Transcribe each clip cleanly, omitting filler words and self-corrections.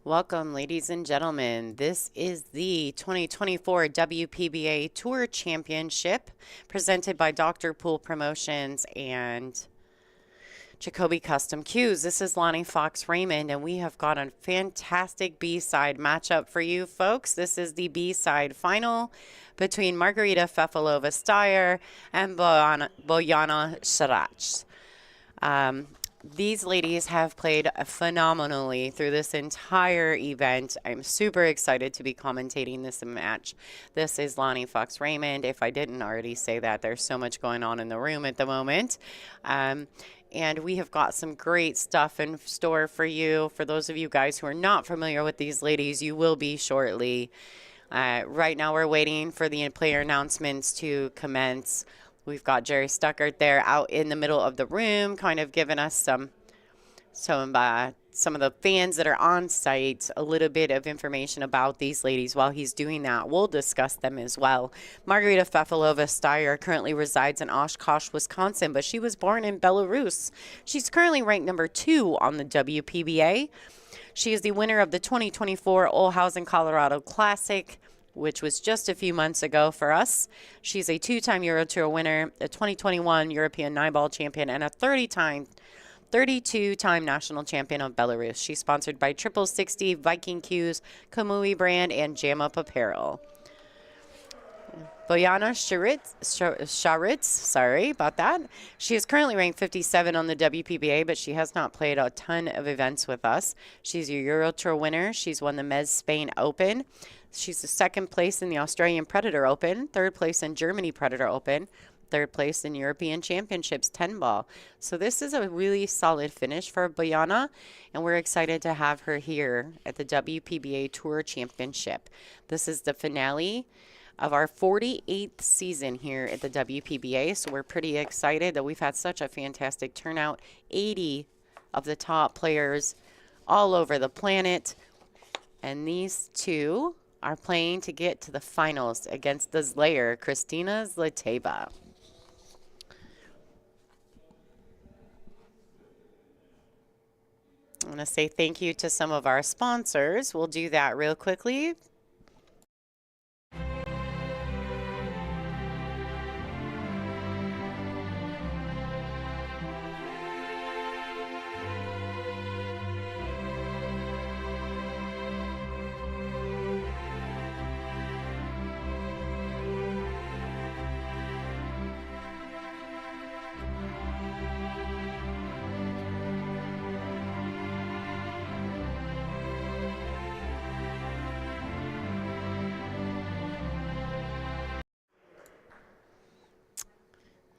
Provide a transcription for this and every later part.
Welcome, ladies and gentlemen. This is the 2024 WPBA Tour Championship presented by Dr. Pool Promotions and Jacoby Custom Cues. This is Lonnie Fox Raymond, and we have got a fantastic B-side matchup for you folks. This is the B-side final between Margarita Fefilova Styer and Bojana Sarac. These ladies have played phenomenally through this entire event. I'm super excited to be commentating this match. This is Lonnie Fox Raymond. If I didn't already say that, there's so much going on in the room at the moment. And we have got some great stuff in store for you. For those of you guys who are not familiar with these ladies, you will be shortly. Right now we're waiting for the player announcements to commence. We've got Jerry Stuckert there out in the middle of the room, kind of giving us some of the fans that are on site a little bit of information about these ladies. While he's doing that, we'll discuss them as well. Margarita Fefilova Styer currently resides in Oshkosh, Wisconsin, but she was born in Belarus. She's currently ranked number 2 on the WPBA. She is the winner of the 2024 Olhausen Colorado Classic, which was just a few months ago for us. She's a 2-time Euro Tour winner, a 2021 European 9-ball champion, and a 32-time national champion of Belarus. She's sponsored by Triple 60, Viking Cues, Kamui brand, and Jam Up Apparel. Bojana Szaritz, sorry about that. She is currently ranked 57 on the WPBA, but she has not played a ton of events with us. She's a Euro Tour winner. She's won the Mez Spain Open. She's the 2nd place in the Australian Predator Open, 3rd place in Germany Predator Open, 3rd place in European Championships 10-ball. So this is a really solid finish for Bojana, and we're excited to have her here at the WPBA Tour Championship. This is the finale of our 48th season here at the WPBA, so we're pretty excited that we've had such a fantastic turnout. 80 of the top players all over the planet, and these two are playing to get to the finals against the Slayer, Kristina Zleteva. I want to say thank you to some of our sponsors. We'll do that real quickly.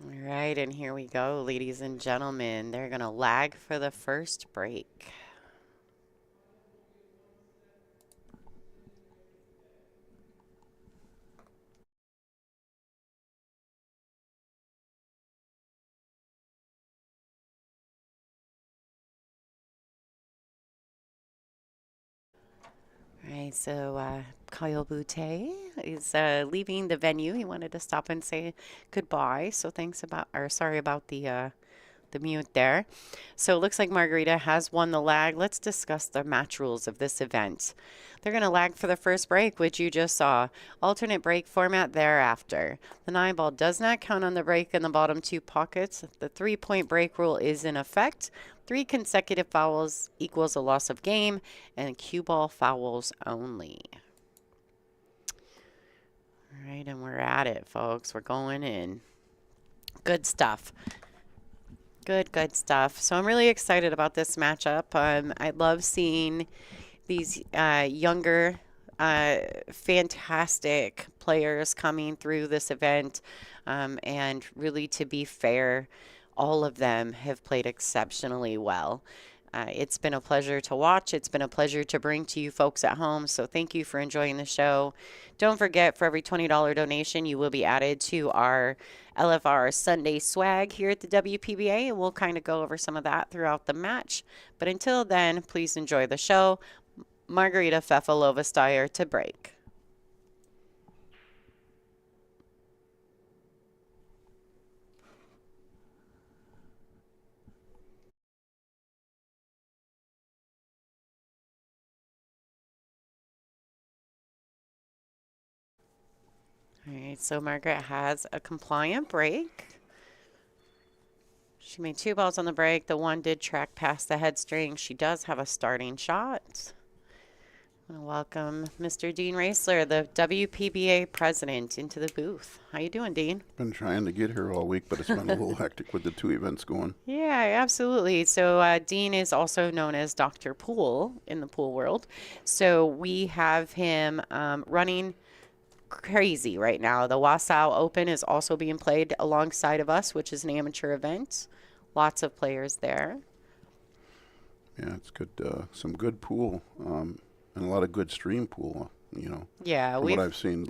All right, and here we go, ladies and gentlemen. They're going to lag for the first break. All right, so Kyle Boutte is leaving the venue. He wanted to stop and say goodbye. So sorry about the mute there. So it looks like Margarita has won the lag. Let's discuss the match rules of this event. They're going to lag for the first break, which you just saw. Alternate break format thereafter. The 9-ball does not count on the break in the bottom 2 pockets. The 3-point break rule is in effect. 3 consecutive fouls equals a loss of game, and cue ball fouls only. All right, and we're at it, folks. We're going in. Good stuff. Good stuff. So I'm really excited about this matchup. I love seeing these younger, fantastic players coming through this event. And really, to be fair, all of them have played exceptionally well. It's been a pleasure to watch. It's been a pleasure to bring to you folks at home. So thank you for enjoying the show. Don't forget, for every $20 donation, you will be added to our LFR Sunday swag here at the WPBA, and we'll kind of go over some of that throughout the match. But until then, please enjoy the show. Margarita Fefilova Styer to break. All right, so Margaret has a compliant break. She made 2 balls on the break. The one did track past the head string. She does have a starting shot. I want to welcome Mr. Dean Racler, the WPBA president, into the booth. How you doing, Dean? Been trying to get here all week, but it's been a little hectic with the 2 events going. Yeah, absolutely. So Dean is also known as Dr. Pool in the pool world. So we have him running crazy right now. The Wasau Open is also being played alongside of us, which is an amateur event. Lots of players there. Yeah, it's good. Some good pool, and a lot of good stream pool. Yeah, from what I've seen,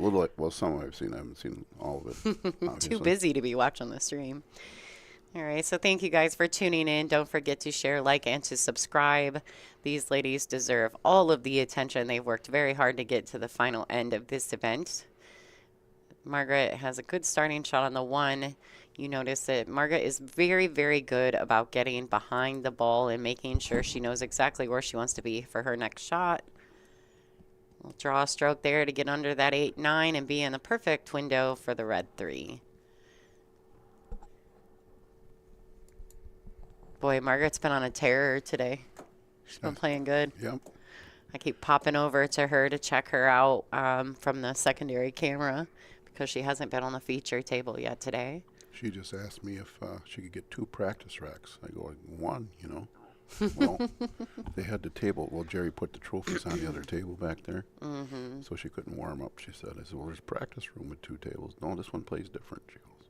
some I've seen. I haven't seen all of it. Too busy to be watching the stream. All right, so thank you guys for tuning in. Don't forget to share, like, and to subscribe. These ladies deserve all of the attention. They've worked very hard to get to the final end of this event. Margaret has a good starting shot on the one. You notice that Margaret is very, very good about getting behind the ball and making sure she knows exactly where she wants to be for her next shot. We'll draw a stroke there to get under that 8-9 and be in the perfect window for the red 3. Boy, Margaret's been on a tear today. She's been playing good. Yep. I keep popping over to her to check her out from the secondary camera because she hasn't been on the feature table yet today. She just asked me if she could get 2 practice racks. I go, 1, Well, they had the table. Well, Jerry put the trophies on the other table back there, so she couldn't warm up, she said. I said, well, there's a practice room with 2 tables. No, this one plays different, she goes.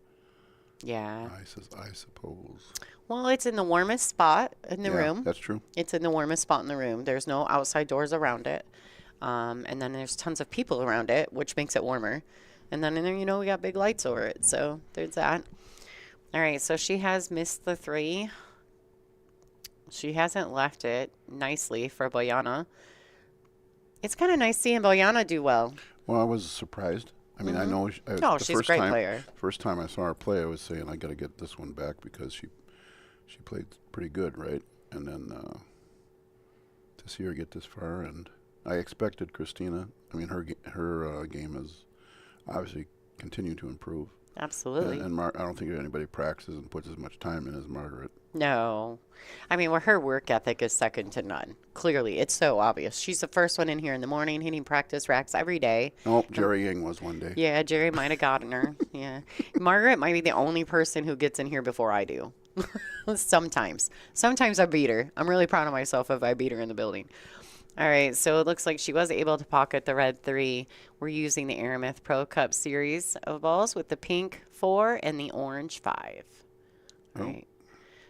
Yeah. I says, I suppose. Well, it's in the warmest spot in the room. That's true. It's in the warmest spot in the room. There's no outside doors around it. And then there's tons of people around it, which makes it warmer. And then in there, we got big lights over it. So there's that. All right, so she has missed the 3. She hasn't left it nicely for Bojana. It's kind of nice seeing Bojana do well. Well, I was surprised. I mean, I know. She's a great player. First time I saw her play, I was saying I got to get this one back because she played pretty good, right? And then to see her get this far, and I expected Christina. I mean, her game has obviously continued to improve. Absolutely. And I don't think anybody practices and puts as much time in as Margaret. No. I mean, her work ethic is second to none. Clearly, it's so obvious. She's the first one in here in the morning hitting practice racks every day. Nope, Jerry Ying was one day. Yeah, Jerry might have gotten her. Yeah. Margaret might be the only person who gets in here before I do. Sometimes. Sometimes I beat her. I'm really proud of myself if I beat her in the building. All right, so it looks like she was able to pocket the red 3. We're using the Aramith Pro Cup series of balls with the pink 4 and the orange 5. All right.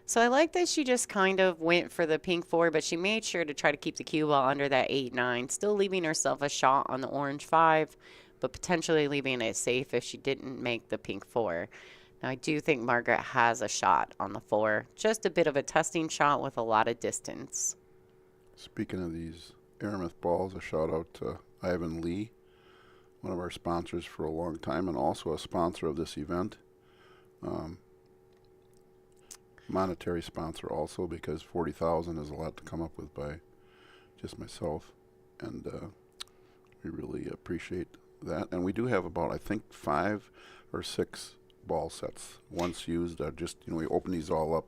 So I like that she just kind of went for the pink 4, but she made sure to try to keep the cue ball under that 8-9, still leaving herself a shot on the orange 5, but potentially leaving it safe if she didn't make the pink 4. Now, I do think Margaret has a shot on the 4, just a bit of a testing shot with a lot of distance. Speaking of these Aramith balls, a shout out to Ivan Lee, one of our sponsors for a long time and also a sponsor of this event. Monetary sponsor also, because $40,000 is a lot to come up with by just myself, and we really appreciate that. And we do have about, I think, 5 or 6 ball sets once used. We open these all up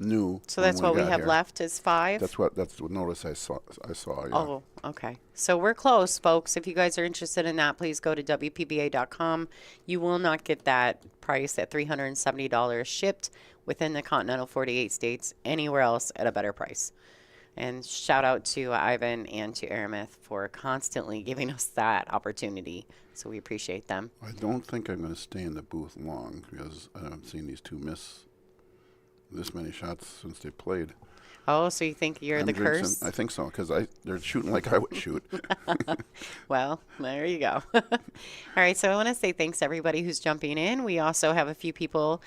new. So that's what we have left is 5. That's what notice I saw. Yeah. Oh, okay. So we're close, folks. If you guys are interested in that, please go to WPBA.com. You will not get that price at $370 shipped within the continental 48 states anywhere else at a better price. And shout out to Ivan and to Aramith for constantly giving us that opportunity. So we appreciate them. I don't think I'm going to stay in the booth long because I haven't seen these 2 miss this many shots since they played. Oh, so you think you're the curse? I think so, because they're shooting like I would shoot. Well, there you go. All right, so I want to say thanks to everybody who's jumping in. We also have a few people.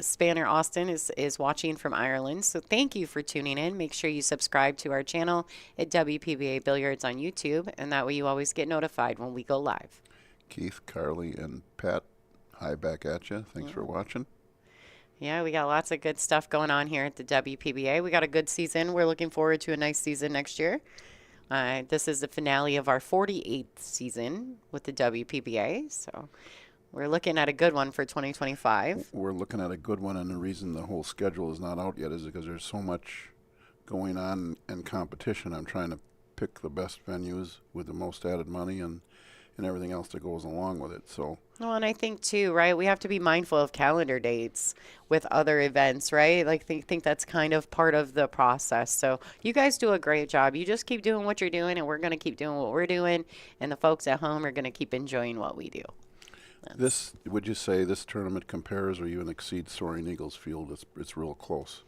Spanner Austin is watching from Ireland, so thank you for tuning in. Make sure you subscribe to our channel at WPBA Billiards on YouTube, and that way you always get notified when we go live. Keith, Carly, and Pat, hi back at you. Thanks for watching. Yeah, we got lots of good stuff going on here at the WPBA. We got a good season. We're looking forward to a nice season next year. This is the finale of our 48th season with the WPBA, so we're looking at a good one for 2025. We're looking at a good one, and the reason the whole schedule is not out yet is because there's so much going on in competition. I'm trying to pick the best venues with the most added money and everything else that goes along with it. So, Well, and I think too, right? We have to be mindful of calendar dates with other events, right? Like, think that's kind of part of the process. So you guys do a great job. You just keep doing what you're doing, and we're going to keep doing what we're doing, and the folks at home are going to keep enjoying what we do. this would you say this tournament compares or even exceeds Soaring Eagles Field? It's real close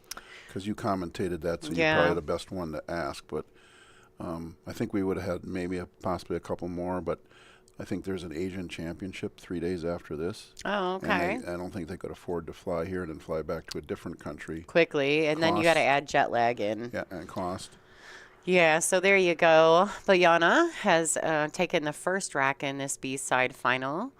because you commentated that, so Yeah. you're probably the best one to ask. But I think we would have had maybe possibly a couple more, but I think there's an Asian championship 3 days after this. Oh, okay. And I don't think they could afford to fly here and then fly back to a different country. Quickly, and then you got to Cost. add jet lag in. Yeah, and cost. Yeah, so there you go. Bojana has taken the first rack in this B-side final.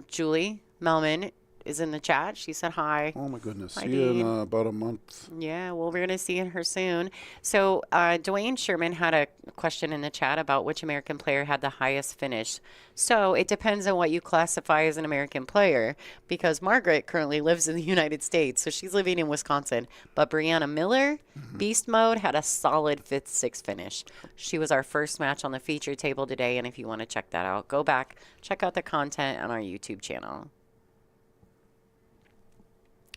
Julie Melman is in the chat. She said hi. Oh my goodness. Hi, See you in Dean. about a month. Yeah, well, we're going to see her soon. So, Dwayne Sherman had a question in the chat about which American player had the highest finish. So, it depends on what you classify as an American player, because Margaret currently lives in the United States, so she's living in Wisconsin. But Brianna Miller, Beast Mode, had a solid 5th, 6th finish. She was our first match on the feature table today, and if you want to check that out, go back, check out the content on our YouTube channel.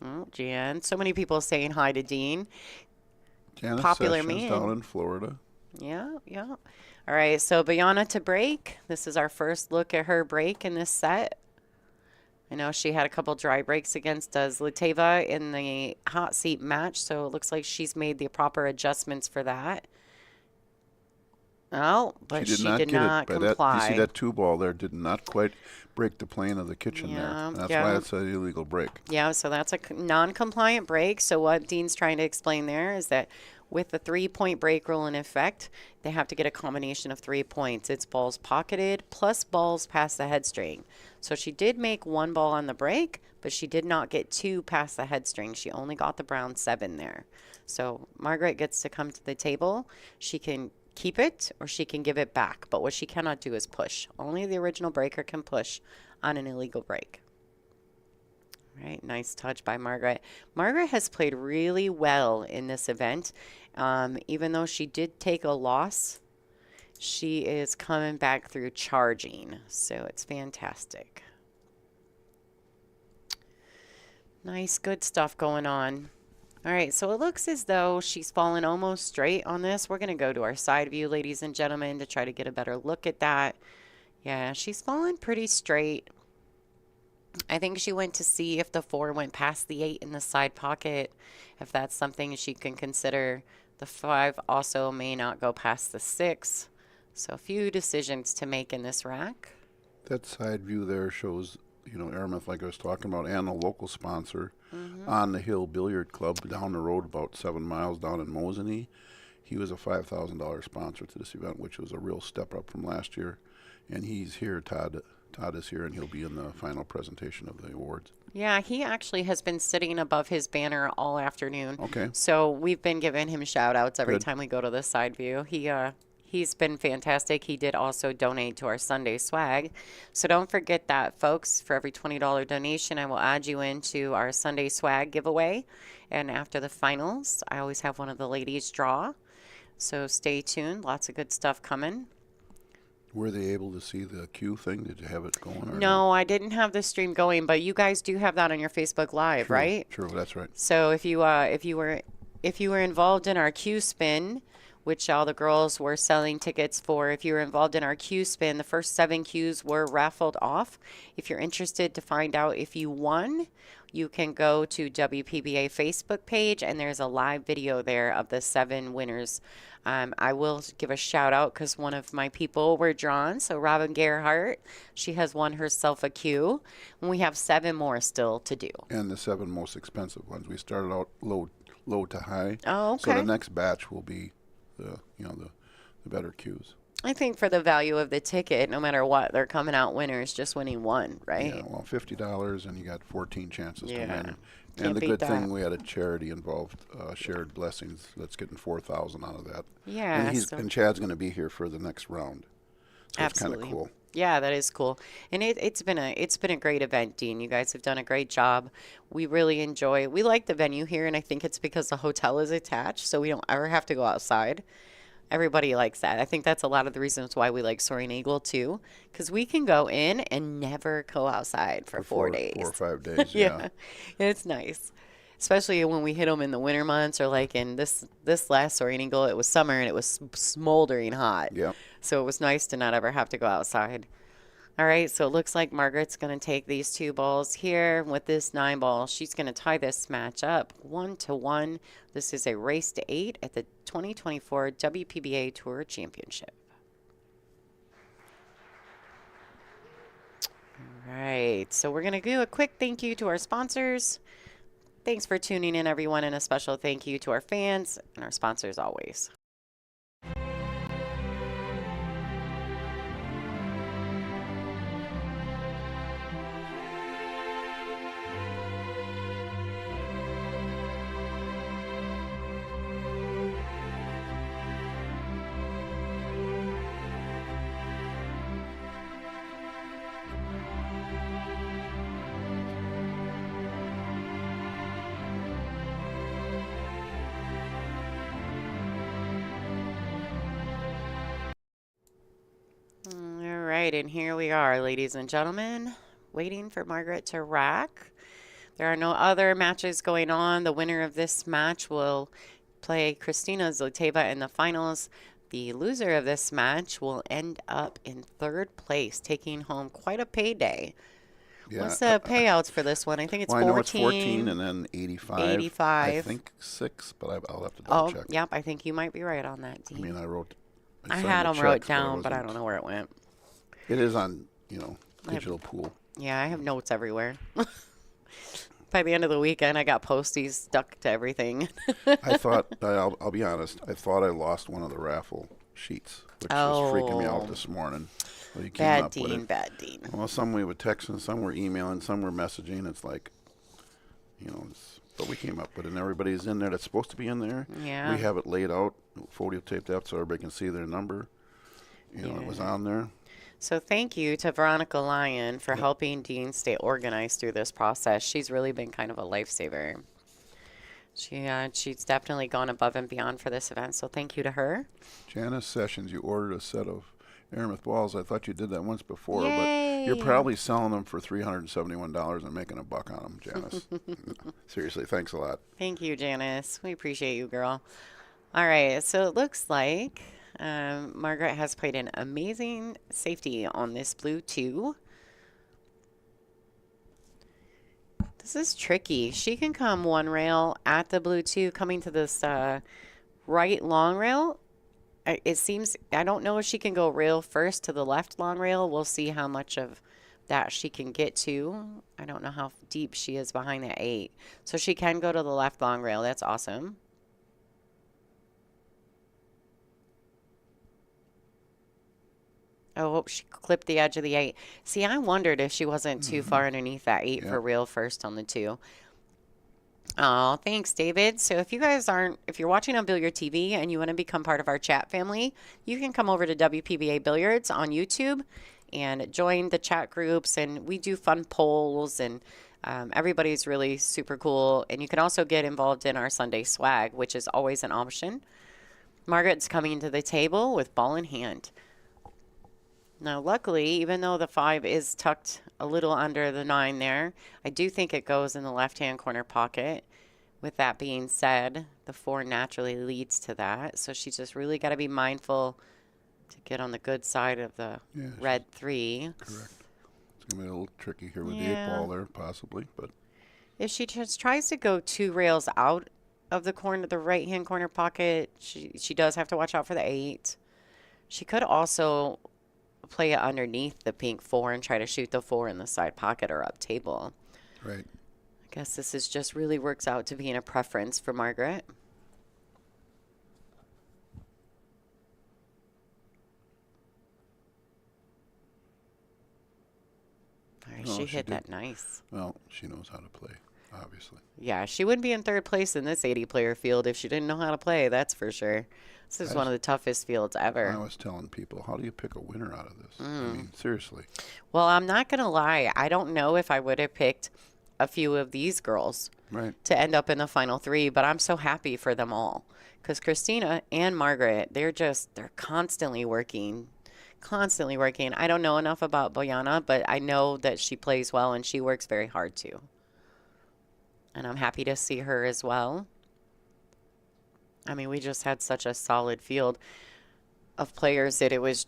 Oh, Jan. So many people saying hi to Dean. Janice Popular Sessions man. down in Florida. Yeah, yeah. All right, so Bojana to break. This is our first look at her break in this set. I know she had a couple dry breaks against Zliteva in the hot seat match, so it looks like she's made the proper adjustments for that. Oh, but she did not But comply. you see that 2-ball there did not quite break the plane of the kitchen there. Yeah, And that's yeah. why it's an illegal break. Yeah, so that's a non-compliant break. So what Dean's trying to explain there is that with the 3-point break rule in effect, they have to get a combination of 3 points. It's balls pocketed plus balls past the head string. So she did make 1 ball on the break, but she did not get 2 past the head string. She only got the brown 7 there. So Margaret gets to come to the table. She can keep it or she can give it back. But what she cannot do is push. Only the original breaker can push on an illegal break. Right, nice touch by Margaret. Margaret has played really well in this event. Even though she did take a loss, she is coming back through charging. So it's fantastic. Nice, good stuff going on. All right, so it looks as though she's fallen almost straight on this. We're going to go to our side view, ladies and gentlemen, to try to get a better look at that. Yeah, she's fallen pretty straight. I think she went to see if the 4 went past the 8 in the side pocket, if that's something she can consider. The 5 also may not go past the 6. So a few decisions to make in this rack. That side view there shows, Aramith, like I was talking about, and a local sponsor on the Hill Billiard Club down the road about 7 miles down in Mosinee. He was a $5,000 sponsor to this event, which was a real step up from last year. And he's here, Todd is here, and he'll be in the final presentation of the awards. Yeah, he actually has been sitting above his banner all afternoon. Okay. So we've been giving him shout outs every Good. time we go to the side view. He's been fantastic. He did also donate to our Sunday swag. So don't forget that, folks. For every $20 donation, I will add you into our Sunday swag giveaway. And after the finals, I always have one of the ladies draw. So stay tuned. Lots of good stuff coming. Were they able to see the Q thing? Did you have it going? Or No, I didn't have the stream going, but you guys do have that on your Facebook Live, True, right? True, that's right. So if you were involved in our Q spin, which all the girls were selling tickets for, if you were involved in our Q spin, the first 7 Qs were raffled off. If you're interested to find out if you won, you can go to WPBA Facebook page, and there's a live video there of the 7 winners. I will give a shout out because one of my people were drawn. So Robin Gerhardt, she has won herself a Q. And we have 7 more still to do. And the 7 most expensive ones. We started out low to high. Oh, So okay. the next batch will be the better Qs. I think for the value of the ticket, no matter what, they're coming out winners, just winning one, Yeah, right? well, $50 and you got 14 chances to Yeah. win. And Can't the beat good that. thing, we had a charity involved, Shared Blessings, that's getting 4,000 out of that. And Yeah, so and Chad's going to be here for the next round. So it's kind of absolutely. cool. Yeah, that is cool. And it's been a great event, Dean. You guys have done a great job. We really enjoy. We like the venue here, and I think it's because the hotel is attached, so we don't ever have to go outside. Everybody likes that. I think that's a lot of the reasons why we like Soaring Eagle too, because we can go in and never go outside for For four 4 or days. 5 days, yeah. Yeah, it's nice, especially when we hit them in the winter months or like in this last Soaring Eagle, it was summer and it was smoldering hot, Yep. so it was nice to not ever have to go outside. All right, so it looks like Margaret's going to take these two balls here with this 9 ball. She's going to tie this match up 1-1. This is a race to 8 at the 2024 WPBA Tour Championship. All right, so we're going to do a quick thank you to our sponsors. Thanks for tuning in, everyone, and a special thank you to our fans and our sponsors always. All right, and here we are, ladies and gentlemen, waiting for Margaret to rack. There are no other matches going on. The winner of this match will play Kristina Zloteva in the finals. The loser of this match will end up in 3rd place, taking home quite a payday. Yeah. What's the payouts for this one? I think it's Well, I know it's 14, 14 and then 85. 85. I think 6, but I'll have to double Oh, check. yep, I think you might be right on that, I Dean. mean, I signed had the them wrote checks, down, but I wasn't- don't know where it went. It is on, I have- digital pool. Yeah, I have notes everywhere. By the end of the weekend, I got posties stuck to everything. I thought, I'll be honest, I thought I lost one of the raffle sheets, which was freaking me out Oh. this morning. Well, you came Bad up with Dean, it. bad Dean. Well, some we were texting, some were emailing, some were messaging. It's like, but we came up with it, and everybody's in there that's supposed to be in there. Yeah. We have it laid out, photo taped up so everybody can see their number. It was on there. So thank you to Veronica Lyon for helping Dean stay organized through this process. She's really been kind of a lifesaver. She's definitely gone above and beyond for this event, so thank you to her. Janice Sessions, you ordered a set of Aramith balls. I thought you did that once before, Yay. but you're probably selling them for $371 and making a buck on them, Janice. Seriously, thanks a lot. Thank you, Janice. We appreciate you, girl. All right, so it looks like Margaret has played an amazing safety on this blue 2. This is tricky. She can come 1 rail at the blue 2, coming to this right long rail. It seems, I don't know if she can go rail first to the left long rail. We'll see how much of that she can get to. I don't know how deep she is behind that 8. So she can go to the left long rail. That's awesome. Oh, she clipped the edge of the 8. See, I wondered if she wasn't too far underneath that 8 for real first on the 2. Oh, thanks, David. So if you're watching on Billiard TV and you want to become part of our chat family, you can come over to WPBA Billiards on YouTube and join the chat groups. And we do fun polls, and everybody's really super cool. And you can also get involved in our Sunday swag, which is always an option. Margaret's coming to the table with ball in hand. Now, luckily, even though the 5 is tucked a little under the 9 there, I do think it goes in the left-hand corner pocket. With that being said, the 4 naturally leads to that. So she's just really got to be mindful to get on the good side of the red 3. Correct. It's going to be a little tricky here with the 8 ball there, possibly. But if she just tries to go 2 rails out of the corner, the right-hand corner pocket, she does have to watch out for the 8. She could also play it underneath the pink 4 and try to shoot the 4 in the side pocket or up table. Right. I guess this is just really works out to being a preference for Margaret. No, she she hit did. that nice. Well, she knows how to play, obviously. Yeah, she wouldn't be in third place in this 80-player field if she didn't know how to play, that's for sure. This is I one was, of the toughest fields I ever. was telling people, how do you pick a winner out of this? I mean, seriously. Well, I'm not going to lie. I don't know if I would have picked a few of these girls Right. to end up in the final three, but I'm so happy for them all. Because Christina and Margaret, they're constantly working. Constantly working. I don't know enough about Bojana, but I know that she plays well and she works very hard too. And I'm happy to see her as well. I mean, we just had such a solid field of players that it was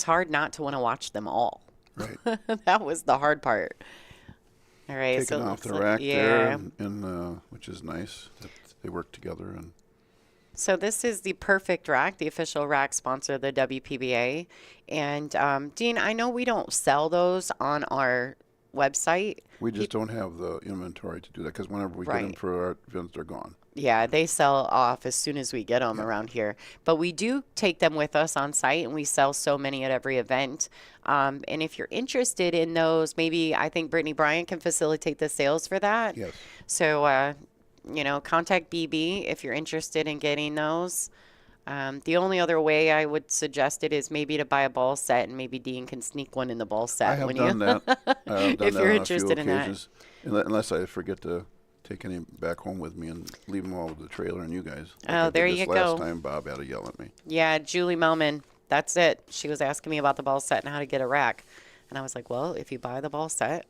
hard not to want to watch them all. Right. That was the hard part. All right, Taking so off the let's- rack there, yeah. and which is nice that they work together. And So this is the Perfect Rack, the official rack sponsor of the WPBA. And Dean, I know we don't sell those on our website. we just don't have the inventory to do that because whenever we get them Right. for our events, they're gone. Yeah, they sell off as soon as we get them around here. But we do take them with us on site, and we sell so many at every event. And if you're interested in those, maybe I think Brittany Bryant can facilitate the sales for that. Yes. So, contact BB if you're interested in getting those. The only other way I would suggest it is maybe to buy a ball set, and maybe Dean can sneak one in the ball set. I have when done that. I have done If that you're on interested a in few that. occasions, unless I forget to take any back home with me and leave them all with the trailer and you guys. Like I did there this you last go. time, Bob had to yell at me. Yeah, Julie Melman. That's it. She was asking me about the ball set and how to get a rack. And I was like, well, if you buy the ball set,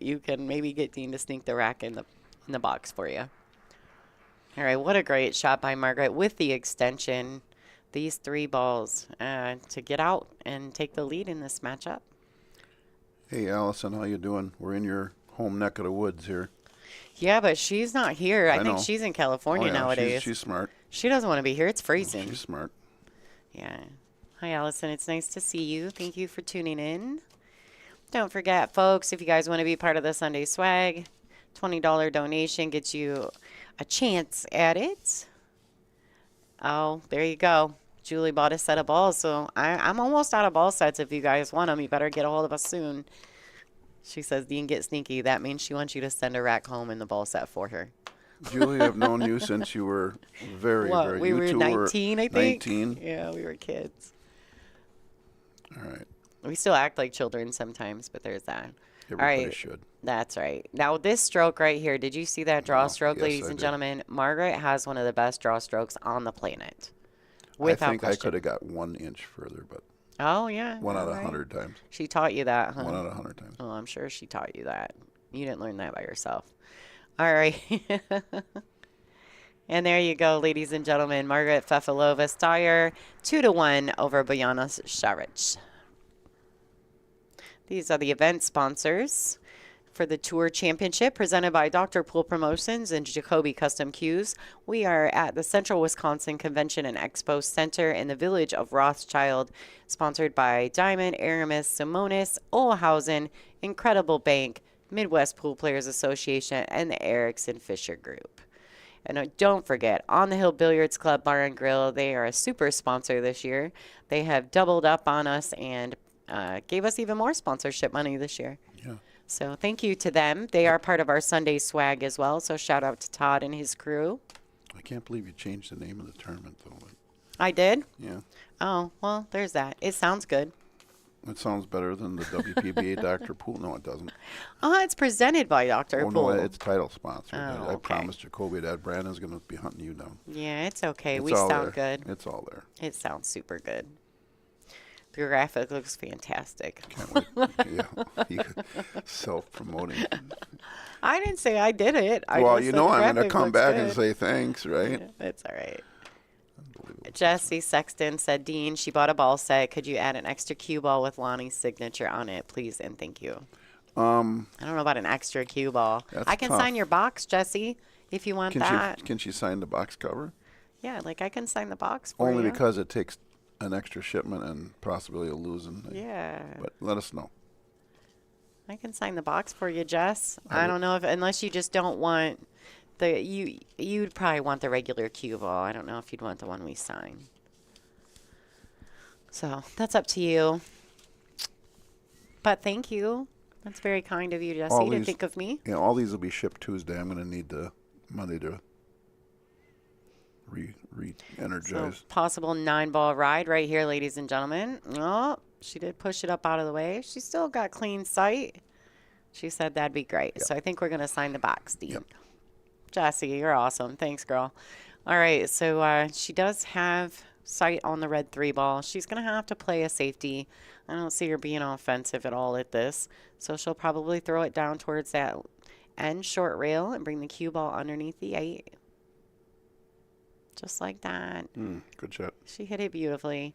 you can maybe get Dean to sneak the rack in the box for you. All right, what a great shot by Margaret with the extension. These three balls to get out and take the lead in this matchup. Hey, Allison, how you doing? We're in your home neck of the woods here. Yeah, but she's not here. I think know. she's in California Oh, yeah, nowadays. She's smart. She doesn't want to be here. It's freezing. She's smart. Yeah. Hi, Allison. It's nice to see you. Thank you for tuning in. Don't forget, folks, if you guys want to be part of the Sunday Swag, $20 donation gets you a chance at it. Oh, there you go. Julie bought a set of balls, so I'm almost out of ball sets. If you guys want them, you better get a hold of us soon. She says, Dean, get sneaky. That means she wants you to send a rack home in the ball set for her. Julie, I've known you since you were very, What, we you were two 19, I think? 19. Yeah, we were kids. All right. We still act like children sometimes, but there's that. Everybody right. should. That's right. Now, this stroke right here, did you see that draw No, stroke, yes, ladies I and did. gentlemen? Margaret has one of the best draw strokes on the planet. I Without think I question. could have got 1 inch further, but Oh, yeah. one out all of right. 100 times. She taught you that, huh? 1 out of 100 times. Oh, I'm sure she taught you that. You didn't learn that by yourself. All right. And there you go, ladies and gentlemen. Margaret Fefilova Styer, 2-1 over Bojana Sarac. These are the event sponsors for the Tour Championship presented by Dr. Pool Promotions and Jacoby Custom Cues. We are at the Central Wisconsin Convention and Expo Center in the village of Rothschild, sponsored by Diamond, Aramis, Simonis, Olhausen, Incredible Bank, Midwest Pool Players Association, and the Erickson Fisher Group. And don't forget, On the Hill Billiards Club Bar and Grill, they are a super sponsor this year. They have doubled up on us and gave us even more sponsorship money this year. Yeah. So thank you to them. They are part of our Sunday swag as well. So shout out to Todd and his crew. I can't believe you changed the name of the tournament, though. But I did? yeah. Oh, well, there's that. It sounds good. It sounds better than the WPBA Dr. Pool. No, it doesn't. It's presented by Dr. Oh, Pool. no, it's title sponsored. Oh, I okay. promised Jacoby that Brandon's going to be hunting you down. Yeah, it's okay. It's We all sound there. good. It's all there. It sounds super good. The graphic looks fantastic. Can't wait. Yeah. Self-promoting. I didn't say I did it. I Well, just you said know the I'm going to graphic come looks back and good. say thanks, right? Yeah, it's all right. Unbelievable. Jesse Sexton said, Dean, she bought a ball set. Could you add an extra cue ball with Lonnie's signature on it, please and thank you? I don't know about an extra cue ball. That's I can tough. sign your box, Jesse, if you want that. Can she sign the box cover? Yeah, like I can sign the box for Only you. because it takes an extra shipment and possibility of losing. Yeah. But let us know. I can sign the box for you, Jess. I I don't know if unless you just don't want you'd probably want the regular cue ball. I don't know if you'd want the one we sign. So that's up to you. But thank you. That's very kind of you, All Jesse, to these, think of me. all these will be shipped Tuesday. I'm going to need the Monday to So re-energize. possible 9-ball ride right here, ladies and gentlemen. Oh, she did push it up out of the way. She still got clean sight. She said that'd be great. Yep. So I think we're going to sign the box, Yep. Dean. Jesse, you're awesome. Thanks, girl. All right, so she does have sight on the red 3-ball. She's going to have to play a safety. I don't see her being offensive at all at this. So she'll probably throw it down towards that end short rail and bring the cue ball underneath the 8. Just like that. Good shot. She hit it beautifully.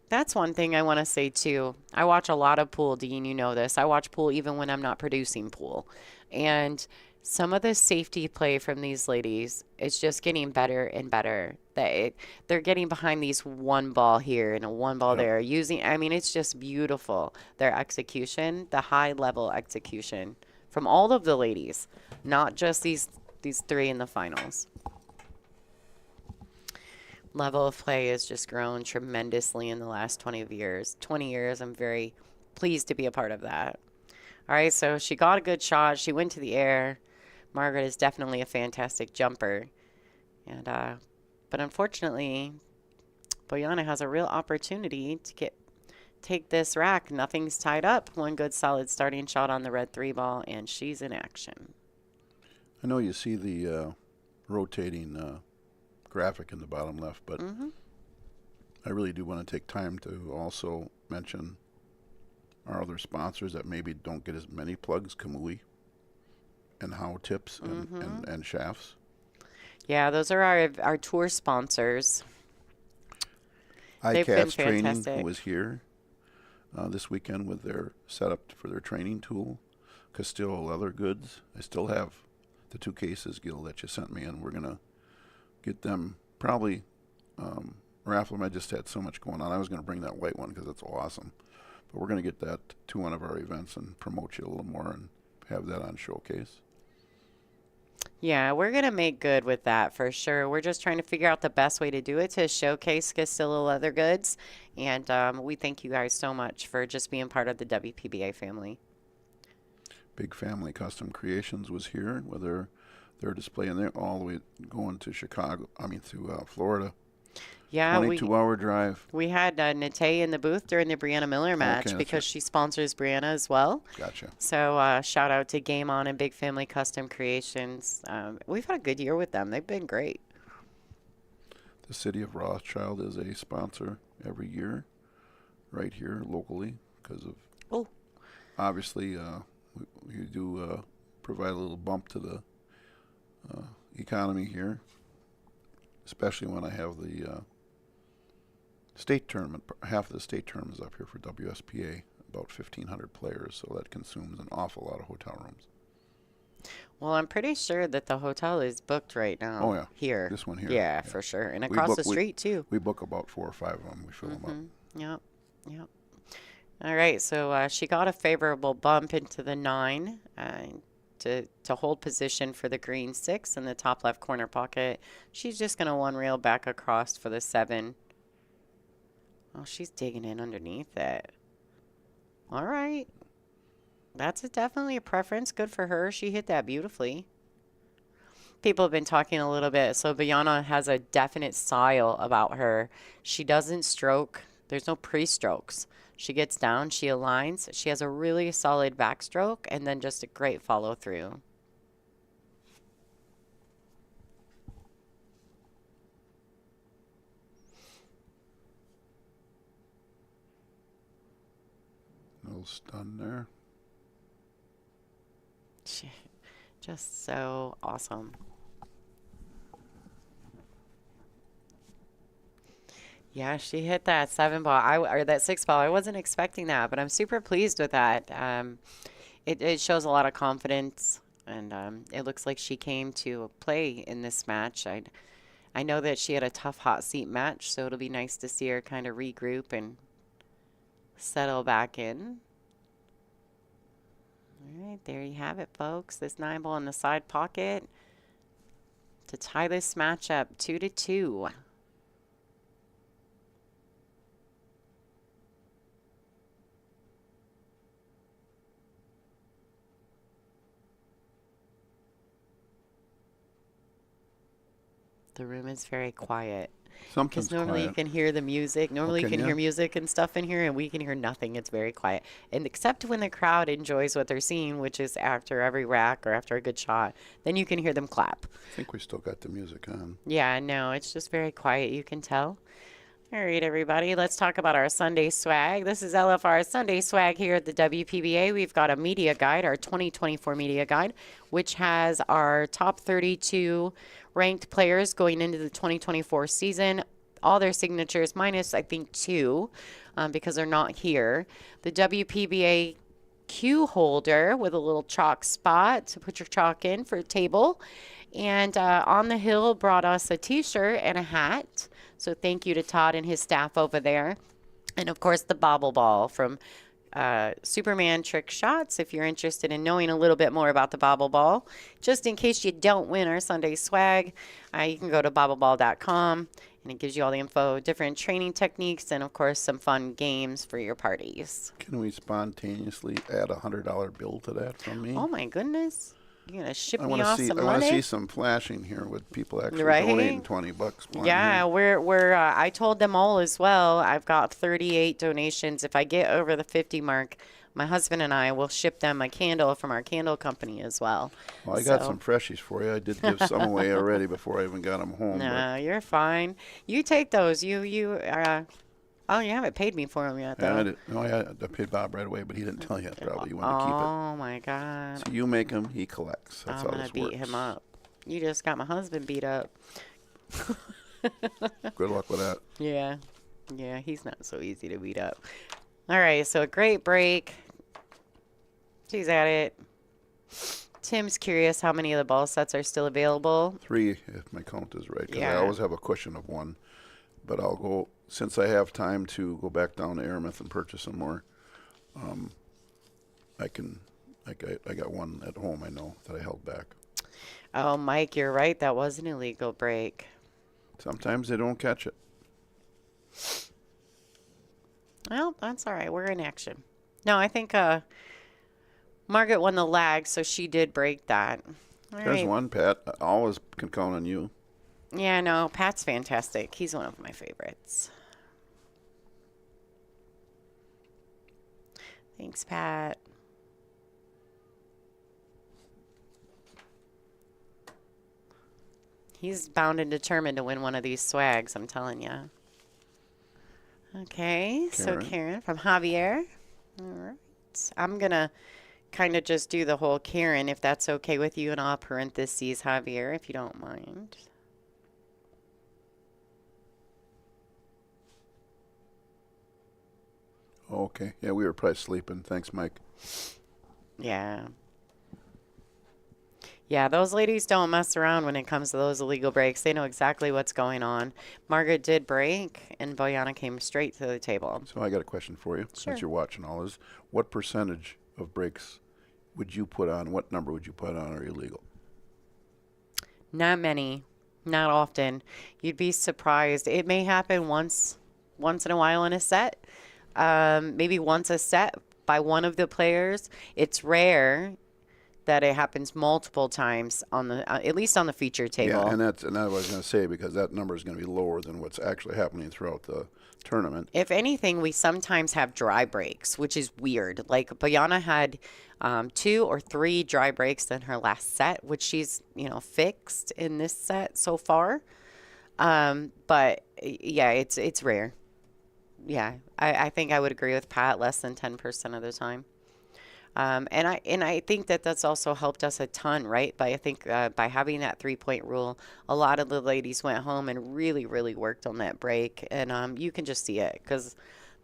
That's one thing I want to say too. I watch a lot of pool, Dean. You know this. I watch pool even when I'm not producing pool. And some of the safety play from these ladies is just getting better and better. They're getting behind these 1 ball here and a 1 ball Yep. there. I mean, it's just beautiful. Their execution, the high level execution from all of the ladies, not just these 3 in the finals. Level of play has just grown tremendously in the last 20 years. 20 years, I'm very pleased to be a part of that. All right, so she got a good shot. She went to the air. Margaret is definitely a fantastic jumper. And but unfortunately, Bojana has a real opportunity to take this rack. Nothing's tied up. One good solid starting shot on the red 3-ball, and she's in action. I know you see the rotating graphic in the bottom left, but I really do want to take time to also mention our other sponsors that maybe don't get as many plugs, Kamui and How Tips and Shafts. Yeah, those are our tour sponsors. They've been iCats Training, fantastic. who was here this weekend with their setup for their training tool. Castillo Leather Goods. I still have the 2 cases, Gil, that you sent me, and we're going to get them probably raffle them. I just had so much going on. I was going to bring that white one because it's awesome. But we're going to get that to one of our events and promote you a little more and have that on showcase. Yeah, we're going to make good with that for sure. We're just trying to figure out the best way to do it to showcase Castillo Leather Goods. And we thank you guys so much for just being part of the WPBA family. Big Family Custom Creations was here with their display, and they're all the way going to Florida. Yeah, 22-hour drive. we had Nate in the booth during the Brianna Miller match that's because right. she sponsors Brianna as well. Gotcha. So shout out to Game On and Big Family Custom Creations. We've had a good year with them. They've been great. The city of Rothschild is a sponsor every year right here locally because of, obviously, we do provide a little bump to the economy here, especially when I have the state tournament. Half of the state tournament is up here for WSPA, about 1,500 players, so that consumes an awful lot of hotel rooms. Well, I'm pretty sure that the hotel is booked right now. Oh, yeah. Here. This one here. Yeah, for sure. And across the street, too. We book about 4 or 5 of them. We fill them up. Yep. All right, so she got a favorable bump into the 9 to hold position for the green 6 in the top left corner pocket. She's just going to 1 rail back across for the 7. Oh, she's digging in underneath it. All right. That's definitely a preference. Good for her. She hit that beautifully. People have been talking a little bit. So Bojana has a definite style about her. She doesn't stroke. There's no pre-strokes. She gets down. She aligns. She has a really solid backstroke and then just a great follow through. No stun there. Just so awesome. Yeah, she hit that 7-ball, or that 6-ball. I wasn't expecting that, but I'm super pleased with that. It shows a lot of confidence, and it looks like she came to play in this match. I know that she had a tough hot seat match, so it'll be nice to see her kind of regroup and settle back in. All right, there you have it, folks. This 9-ball in the side pocket to tie this match up 2-2. The room is very quiet. Something's Because normally you quiet. can hear the music. Oh, Normally you can can hear you? music and stuff in here, and we can hear nothing. It's very quiet. And except when the crowd enjoys what they're seeing, which is after every rack or after a good shot, then you can hear them clap. I think we still got the music on. Yeah, no, it's just very quiet. You can tell. All right, everybody, let's talk about our Sunday swag. This is LFR Sunday swag here at the WPBA. We've got a media guide, our 2024 media guide, which has our top 32 ranked players going into the 2024 season. All their signatures, minus I think two, because they're not here. The WPBA cue holder with a little chalk spot to put your chalk in for a table. And On the Hill brought us a t-shirt and a hat. So thank you to Todd and his staff over there. And of course, the bobble ball from Superman Trick Shots. If you're interested in knowing a little bit more about the bobble ball, just in case you don't win our Sunday swag, you can go to bobbleball.com and it gives you all the info, different training techniques, and of course, some fun games for your parties. Can we spontaneously add $100 bill to that from me? Oh my goodness. You're going to ship I me want to off see. some I want to money? see some flashing here with people actually Right? donating $20. Yeah, we're I told them all as well. I've got 38 donations. If I get over the 50 mark, my husband and I will ship them a candle from our candle company as well. Well, I got So- some freshies for you. I did give some away already before I even got them home. No, you're fine. You take those. Oh, you haven't paid me for them yet, But, yeah, though. I did, no, I paid Bob right away, but he didn't tell you probably. You wanted to keep Oh my God. it. So you make them, he collects. That's I'm how gonna this beat works. him up. You just got my husband beat up. Good luck with that. Yeah. Yeah, he's not so easy to beat up. All right, so a great break. She's at it. Tim's curious how many of the ball sets are still available. 3, if my count is right, because I Yeah. always have a cushion of 1. But I'll go, since I have time to go back down to Aramith and purchase some more, I got 1 at home, I know, that I held back. Oh, Mike, you're right. That was an illegal break. Sometimes they don't catch it. Well, that's all right. We're in action. No, I think Margaret won the lag, so she did break that. All There's right. 1, Pat. I always can count on you. Yeah, no, Pat's fantastic. He's one of my favorites. Thanks, Pat. He's bound and determined to win one of these swags, I'm telling you. Okay, so Karen. Karen from Javier. All right. I'm going to kind of just do the whole Karen, if that's okay with you, and I'll parentheses Javier, if you don't mind. Okay. Yeah, we were probably sleeping. Thanks, Mike. Yeah. Yeah, those ladies don't mess around when it comes to those illegal breaks. They know exactly what's going on. Margaret did break, and Bojana came straight to the table. So I got a question for you. Sure. Since you're watching all this, what percentage of breaks would you put on? What number would you put on are illegal? Not many, not often. You'd be surprised. It may happen once in a while in a set, maybe once a set by one of the players. It's rare that it happens multiple times on the at least on the feature table. Yeah, and I was going to say, because that number is going to be lower than what's actually happening throughout the tournament. If anything, we sometimes have dry breaks, which is weird. Like Bojana had 2 or 3 dry breaks in her last set, which she's fixed in this set so far. But yeah, it's rare. Yeah, I think I would agree with Pat. Less than 10% of the time. And I think that's also helped us a ton, right? By having that 3-point rule, a lot of the ladies went home and really, really worked on that break, and you can just see it because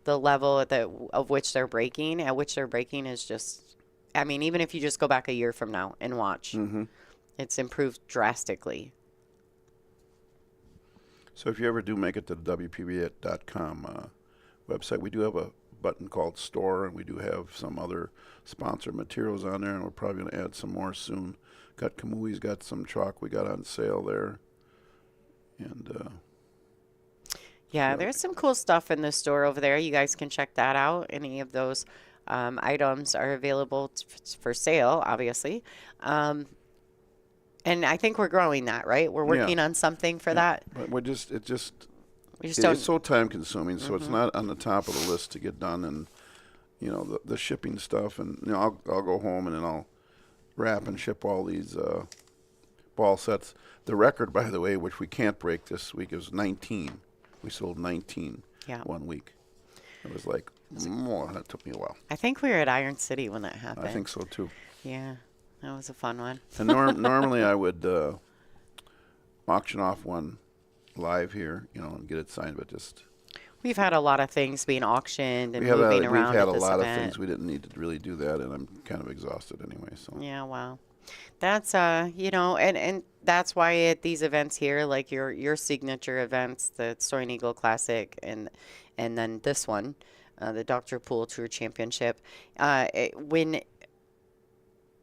the level at which they're breaking is just, I mean, even if you just go back a year from now and watch, it's improved drastically. So if you ever do make it to the WPBA.com website, we do have a button called Store, and we do have some other sponsored materials on there, and we're probably going to add some more soon. Got Kamui's got some chalk we got on sale there. And Yeah, there's some cool stuff in the store over there. You guys can check that out. Any of those items are available for sale, obviously. And I think we're growing that, right? We're Yeah. working on something for Yeah. that. But we just We just it's don't. so time consuming, so it's not on the top of the list to get done, and the shipping stuff, and I'll go home and then I'll wrap and ship all these ball sets. The record, by the way, which we can't break this week, is 19. We sold 19 Yeah. 1 week. It was like, oh, that took me a while. I think we were at Iron City when that happened. I think so too. Yeah, that was a fun one. And normally I would auction off one live here, and get it signed, but just We've had a lot of things being auctioned and we've moving around had at a this lot event. of things we didn't need to really do that, and I'm kind of exhausted anyway. So Yeah, wow. That's and that's why at these events here, like your signature events, the Soaring Eagle Classic and then this one, the Dr. Pool Tour Championship,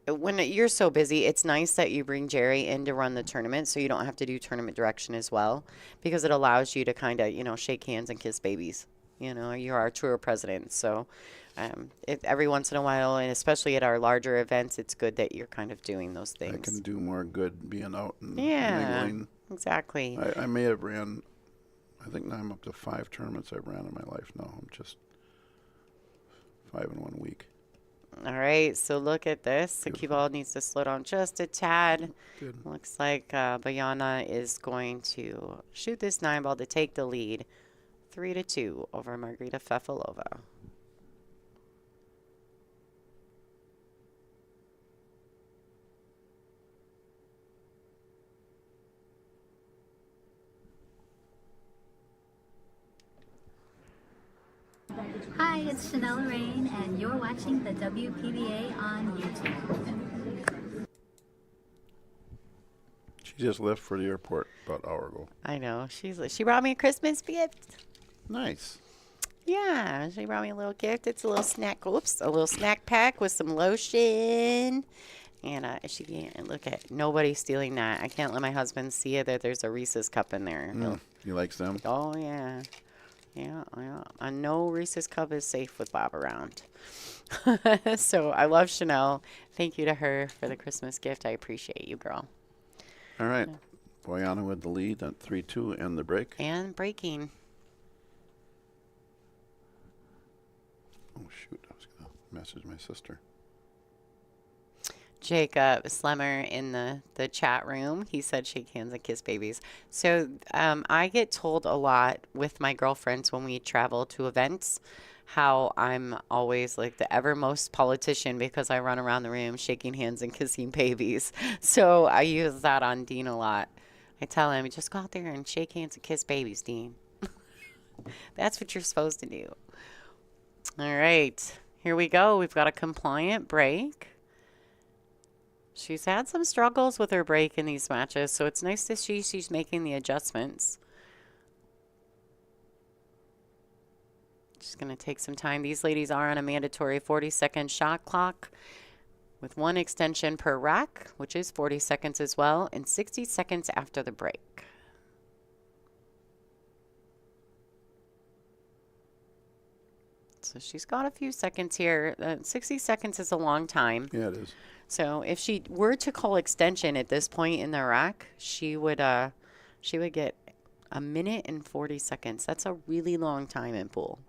when you're so busy, it's nice that you bring Jerry in to run the tournament so you don't have to do tournament direction as well, because it allows you to kind of, shake hands and kiss babies. You're our tour president. So every once in a while, and especially at our larger events, it's good that you're kind of doing those I things. can do more good being out and Yeah, mingling. exactly. I may have ran, I think now I'm up to 5 tournaments I've ran in my life now. I'm just 5 in 1 week. All right, so look at this. The cue ball needs to slow down just a tad. Good. Looks like Bojana is going to shoot this 9 ball to take the lead, 3-2 over Margarita Fefilova. Hi, it's Chanel Rain, and you're watching the WPBA on YouTube. She just left for the airport about an hour ago. I know. She brought me a Christmas gift. Nice. Yeah, she brought me a little gift. It's a little snack. Oops, a little snack pack with some lotion. And she can't look at nobody's stealing that. I can't let my husband see it that there's a Reese's cup in there. He likes them. Oh yeah. Yeah. And no Reese's cup is safe with Bob around. So I love Chanel. Thank you to her for the Christmas gift. I appreciate you, girl. All right. Bojana with the lead at 3-2 and the break. And breaking. Oh, shoot. I was going to message my sister. Jacob Slemmer in the chat room. He said shake hands and kiss babies. So I get told a lot with my girlfriends when we travel to events how I'm always like the evermost politician because I run around the room shaking hands and kissing babies. So I use that on Dean a lot. I tell him, just go out there and shake hands and kiss babies, Dean. That's what you're supposed to do. All right, here we go. We've got a compliant break. She's had some struggles with her break in these matches, so it's nice to see she's making the adjustments. Just going to take some time. These ladies are on a mandatory 40-second shot clock with 1 extension per rack, which is 40 seconds as well, and 60 seconds after the break. So she's got a few seconds here. 60 seconds is a long time. Yeah, it is. So if she were to call extension at this point in the rack, she would get 1 minute and 40 seconds. That's a really long time in pool.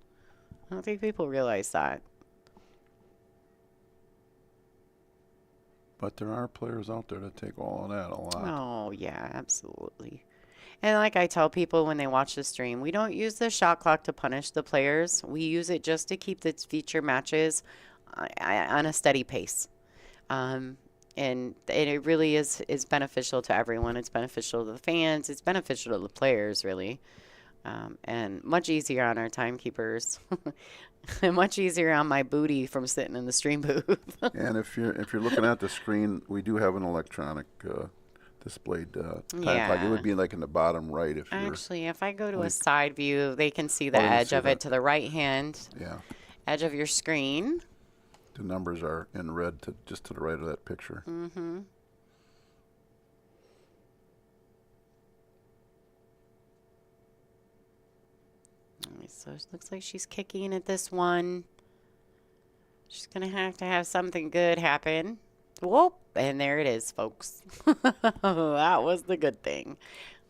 I don't think people realize that. But there are players out there that take all of that a lot. Oh, yeah, absolutely. And like I tell people when they watch the stream, we don't use the shot clock to punish the players. We use it just to keep the feature matches on a steady pace. And it really is beneficial to everyone. It's beneficial to the fans. It's beneficial to the players, really. And much easier on our timekeepers. And much easier on my booty from sitting in the stream booth. And if you're looking at the screen, we do have an electronic displayed time clock. It would be like in the bottom right if you're Actually, if I go to a side view, they can see the you can edge see of that. it to the right hand Yeah. edge of your screen. The numbers are in red just to the right of that picture. Mm-hmm. So it looks like she's kicking at this one. She's going to have something good happen Whoop, and there it is, folks. That was the good thing.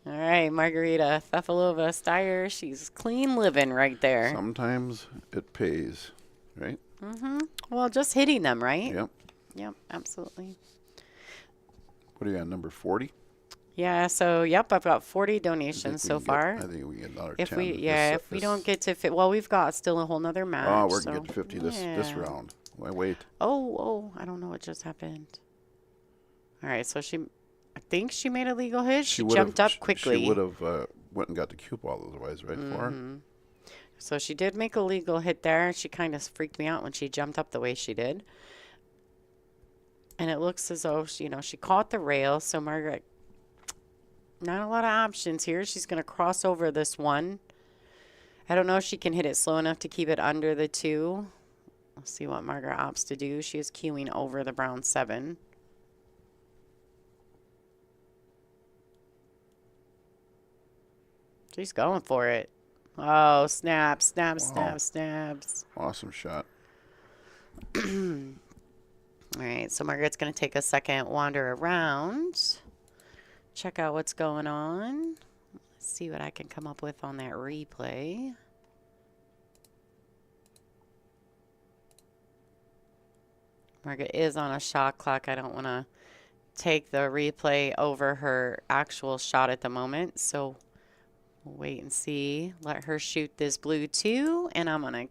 All right, Margarita, Fefilova, Styer, she's clean living right there. Sometimes it pays, right? Well, just hitting them, right? Yep. Yep, absolutely. What are you on, number 40? Yeah, so, yep, I've got 40 I think donations we so can far. I think we get another If 10. we, yeah, if we don't get to fit, well, we've got still a whole nother match. Oh, we're so, going to get to 50 this yeah. round. Why wait? Oh, I don't know what just happened. All right, so I think she made a legal hit. She jumped up quickly. She would have went and got the cue ball otherwise, right, for her? So she did make a legal hit there. She kind of freaked me out when she jumped up the way she did. And it looks as though, she caught the rail. So Margaret, not a lot of options here. She's going to cross over this one. I don't know if she can hit it slow enough to keep it under the 2. We'll see what Margaret opts to do. She is queuing over the brown 7. She's going for it. Oh, snaps. Wow. Awesome shot. All right, so Margaret's going to take a second wander around, check out what's going on. Let's see what I can come up with on that replay. Margaret is on a shot clock. I don't want to take the replay over her actual shot at the moment, so we'll wait and see. Let her shoot this blue 2, and I'm going to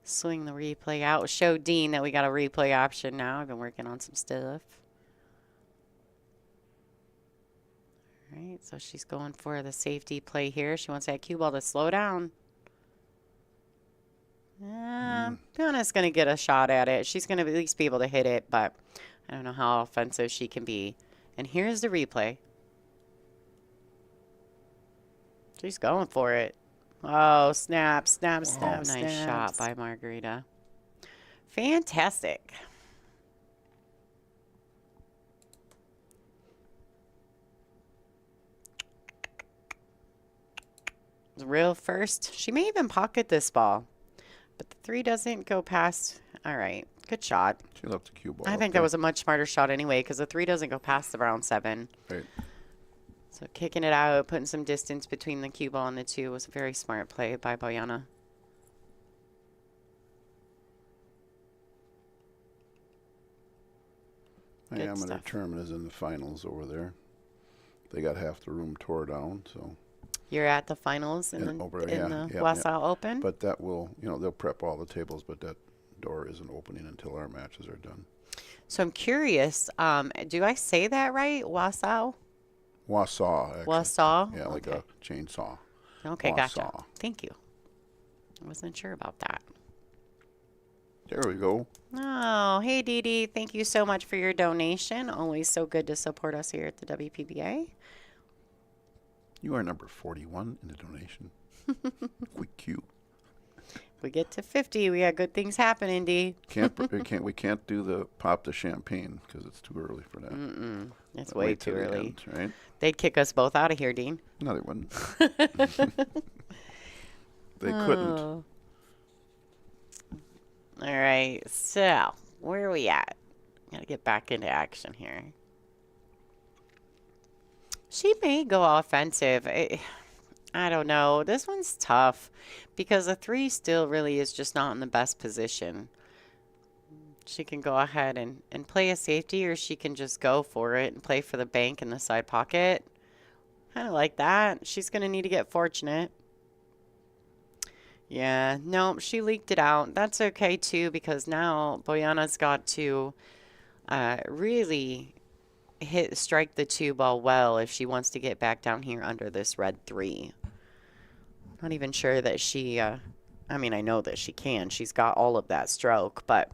swing the replay out. Show Dean that we got a replay option now. I've been working on some stuff. All right, so she's going for the safety play here. She wants that cue ball to slow down. Bojana's going to get a shot at it. She's going to at least be able to hit it, but I don't know how offensive she can be. And here's the replay. She's going for it. Oh, snap. Nice shot by Margarita. Fantastic. Real first. She may even pocket this ball, but the 3 doesn't go past. All right. Good shot. She left the cue ball. I think that was a much smarter shot anyway, because the 3 doesn't go past the brown 7. Right. So kicking it out, putting some distance between the cue ball and the 2 was a very smart play by Bojana. Diameter tournament is in the finals over there. They got half the room tore down, so. You're at the finals in the Wassail Open? But that will, they'll prep all the tables, but that door isn't opening until our matches are done. So I'm curious, do I say that right? Wassail? Wassaw, actually. Wassail? Yeah, like a chainsaw. Okay, gotcha. Wassaw. Thank you. I wasn't sure about that. There we go. Oh, hey, Dee Dee. Thank you so much for your donation. Always so good to support us here at the WPBA. You are number 41 in the donation. Quick cue. If we get to 50, we got good things happening, Dee. We can't do the pop the champagne because it's too early for that. It's way too early. End, right? They'd kick us both out of here, Dean. No, they wouldn't. They couldn't. All right, so where are we at? Got to get back into action here. She may go offensive. I don't know. This one's tough because the 3 still really is just not in the best position. She can go ahead and play a safety, or she can just go for it and play for the bank in the side pocket. Kind of like that. She's going to need to get fortunate. Yeah, no, she leaked it out. That's okay, too, because now Bojana's got to really strike the 2 ball well if she wants to get back down here under this red 3. Not even sure that she, I know that she can. She's got all of that stroke, but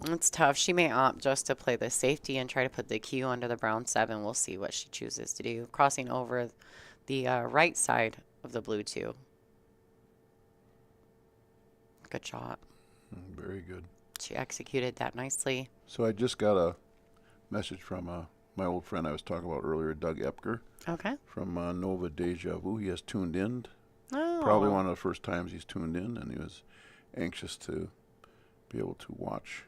it's tough. She may opt just to play the safety and try to put the cue under the brown 7. We'll see what she chooses to do. Crossing over the right side of the blue 2. Good shot. Very good. She executed that nicely. So I just got a message from my old friend I was talking about earlier, Doug Epker. Okay. From Nova Deja Vu. He has tuned in. Oh. Probably one of the first times he's tuned in, and he was anxious to be able to watch.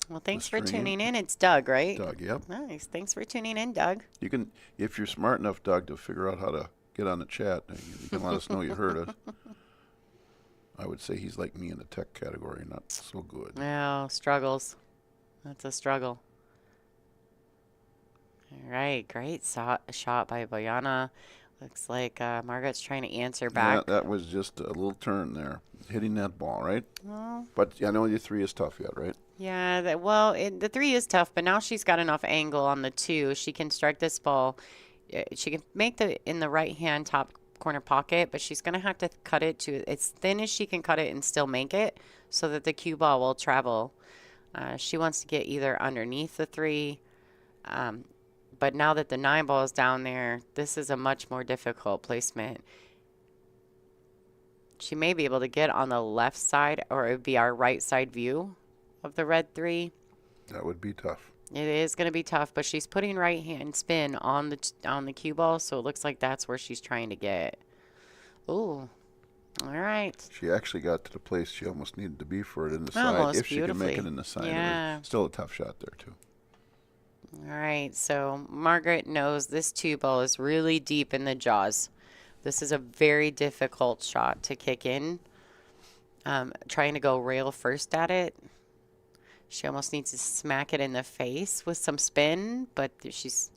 Well, thanks the for stream. tuning in. It's Doug, right? Doug, yep. Nice. Thanks for tuning in, Doug. You can, if you're smart enough, Doug, to figure out how to get on the chat, you can let us know you heard us. I would say he's like me in the tech category, not so good. No, struggles. That's a struggle. All right, great shot by Bojana. Looks like Margaret's trying to answer back. Yeah, that was just a little turn there, hitting that ball, right? Well, But I know your 3 is tough yet, right? yeah, the 3 is tough, but now she's got enough angle on the 2. She can strike this ball. She can make in the right-hand top corner pocket, but she's going to have to cut it to as thin as she can cut it and still make it so that the cue ball will travel. She wants to get either underneath the 3, but now that the 9 ball is down there, this is a much more difficult placement. She may be able to get on the left side, or it would be our right side view of the red 3. That would be tough. It is going to be tough, but she's putting right hand spin on the cue ball, so it looks like that's where she's trying to get. Ooh. All right. She actually got to the place she almost needed to be for it in the side. Almost If she could make it beautifully. in the side, Yeah. it was still a tough shot there, too. All right, so Margaret knows this 2 ball is really deep in the jaws. This is a very difficult shot to kick in. Trying to go rail first at it. She almost needs to smack it in the face with some spin, but this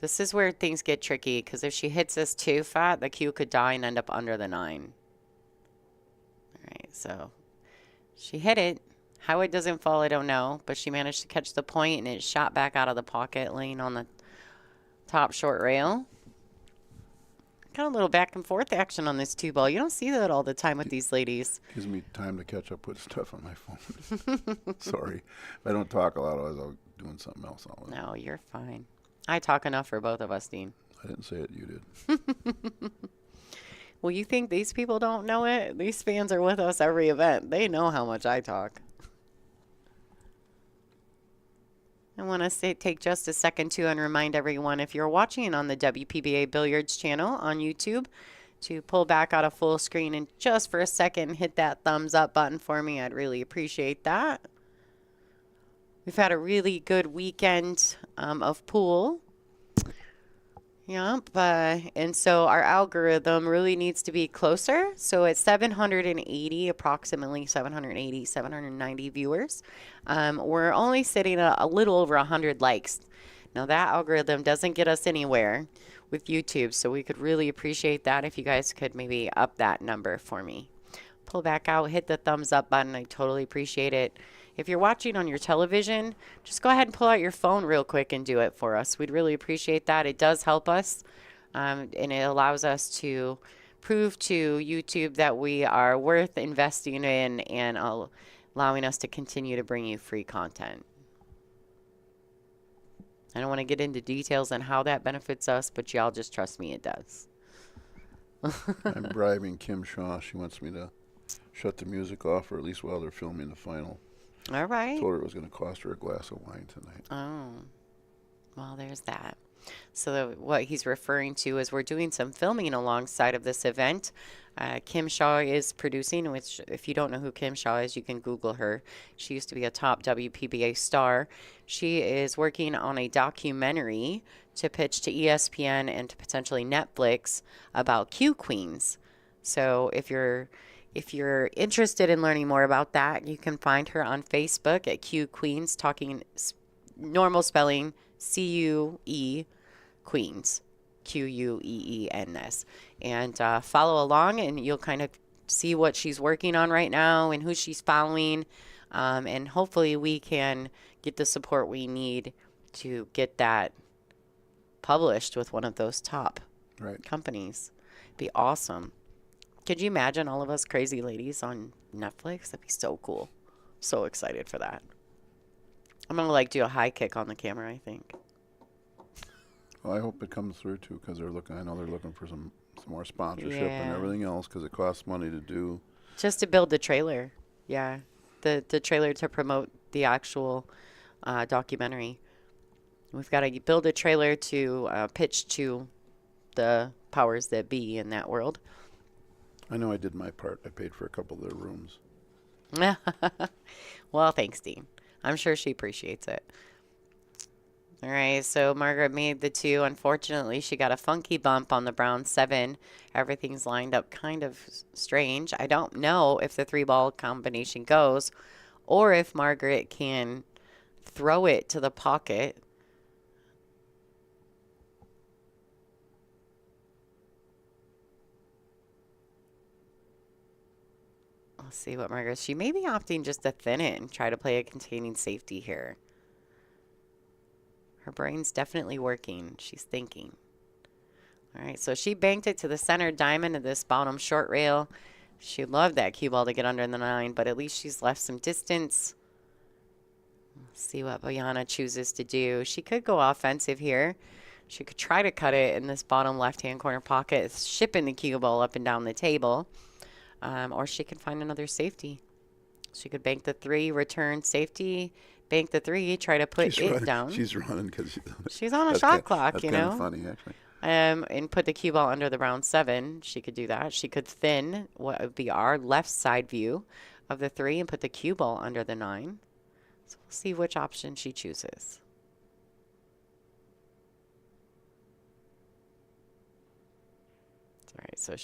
is where things get tricky, because if she hits this too fat, the cue could die and end up under the 9. All right, so she hit it. How it doesn't fall, I don't know, but she managed to catch the point, and it shot back out of the pocket, laying on the top short rail. Got a little back and forth action on this 2 ball. You don't see that all the time with these ladies. Gives me time to catch up with stuff on my phone. Sorry. If I don't talk a lot, otherwise I'll be doing something else. No, you're fine. I talk enough for both of us, Dean. I didn't say it, you did. Well, you think these people don't know it? These fans are with us every event. They know how much I talk. I want to take just a second to and remind everyone, if you're watching on the WPBA Billiards channel on YouTube, to pull back out of full screen and just for a second hit that thumbs up button for me. I'd really appreciate that. We've had a really good weekend of pool. Yep, and so our algorithm really needs to be closer. So at 780, approximately 780, 790 viewers, we're only sitting at a little over 100 likes. Now that algorithm doesn't get us anywhere with YouTube, so we could really appreciate that if you guys could maybe up that number for me. Pull back out, hit the thumbs up button. I totally appreciate it. If you're watching on your television, just go ahead and pull out your phone real quick and do it for us. We'd really appreciate that. It does help us, and it allows us to prove to YouTube that we are worth investing in and allowing us to continue to bring you free content. I don't want to get into details on how that benefits us, but y'all just trust me, it does. I'm bribing Kim Shaw. She wants me to shut the music off, or at least while they're filming the final. All right. Told her it was going to cost her a glass of wine tonight. Oh, well, there's that. So what he's referring to is we're doing some filming alongside of this event. Kim Shaw is producing, which if you don't know who Kim Shaw is, you can Google her. She used to be a top WPBA star. She is working on a documentary to pitch to ESPN and to potentially Netflix about Q Queens. So if you're interested in learning more about that, you can find her on Facebook at Q Queens, talking normal spelling, C-U-E, Queens, Queens, and follow along, and you'll kind of see what she's working on right now and who she's following, and hopefully we can get the support we need to get that published with one of those top companies. Be awesome. Could you imagine all of us crazy ladies on Netflix? That'd be so cool. So excited for that. I'm going to do a high kick on the camera, I think. Well, I hope it comes through too, because I know they're looking for some more sponsorship and Yeah. everything else, because it costs money to do. Just to build the trailer. Yeah. The trailer to promote the actual documentary. We've got to build a trailer to pitch to the powers that be in that world. I know I did my part. I paid for a couple of their rooms. Well, thanks, Dean. I'm sure she appreciates it. All right, so Margaret made the 2. Unfortunately, she got a funky bump on the brown 7. Everything's lined up kind of strange. I don't know if the 3-ball combination goes or if Margaret can throw it to the pocket. Let's see what Margaret. She may be opting just to thin it and try to play a containing safety here. Her brain's definitely working. She's thinking. All right, so she banked it to the center diamond of this bottom short rail. She loved that cue ball to get under the 9, but at least she's left some distance. Let's see what Bojana chooses to do. She could go offensive here. She could try to cut it in this bottom left-hand corner pocket, shipping the cue ball up and down the table. Or she could find another safety. She could bank the 3, return safety, bank the 3, try to put it down. She's running because she's on a shot clock, that's you kind know. of funny, actually. And put the cue ball under the brown 7. She could do that. She could thin what would be our left side view of the 3 and put the cue ball under the 9. So we'll see which option she chooses. All right, so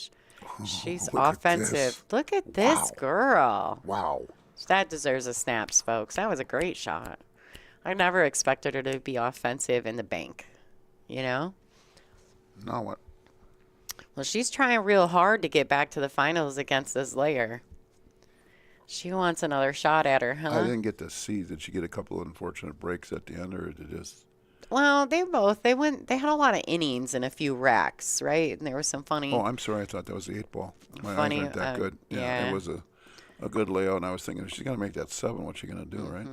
she's offensive. Look at this girl. Wow. That deserves a snaps, folks. That was a great shot. I never expected her to be offensive in the bank, you know? Now what? Well, she's trying real hard to get back to the finals against this layer. She wants another shot at her, huh? I didn't get to see. Did she get a couple of unfortunate breaks at the end, or did it just... Well, they had a lot of innings and a few racks, right? And there was some funny... Oh, I'm sorry. I thought that was the 8-ball. My funny, eyes aren't that good. Yeah, it was a good layout, and I was thinking, if she's going to make that 7, what's she going to do, right?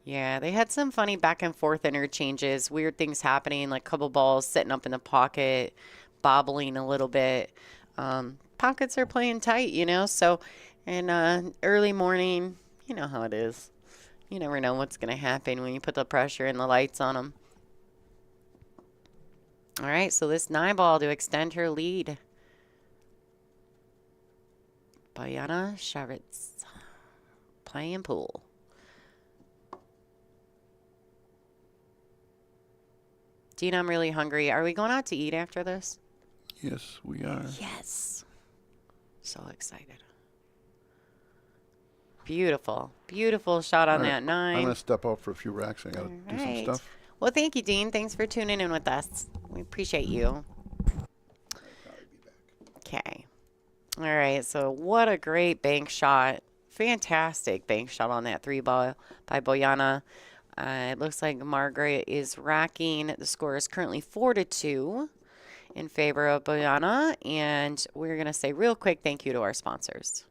Yeah, they had some funny back and forth interchanges, weird things happening, like a couple balls sitting up in the pocket, bobbling a little bit. Pockets are playing tight, you know, so and early morning, you know how it is. You never know what's going to happen when you put the pressure and the lights on them. All right, so this 9-ball to extend her lead. Bojana Sarac playing pool. Dean, I'm really hungry. Are we going out to eat after this? Yes, we are. Yes. So excited. Beautiful. Beautiful shot on that 9. I'm going to step out for a few racks. I got to do some stuff. Well, thank you, Dean. Thanks for tuning in with us. We appreciate you. Okay. All right. So what a great bank shot. Fantastic bank shot on that 3-ball by Bojana. It looks like Margaret is racking. The score is currently 4-2 in favor of Bojana. And we're going to say real quick thank you to our sponsors.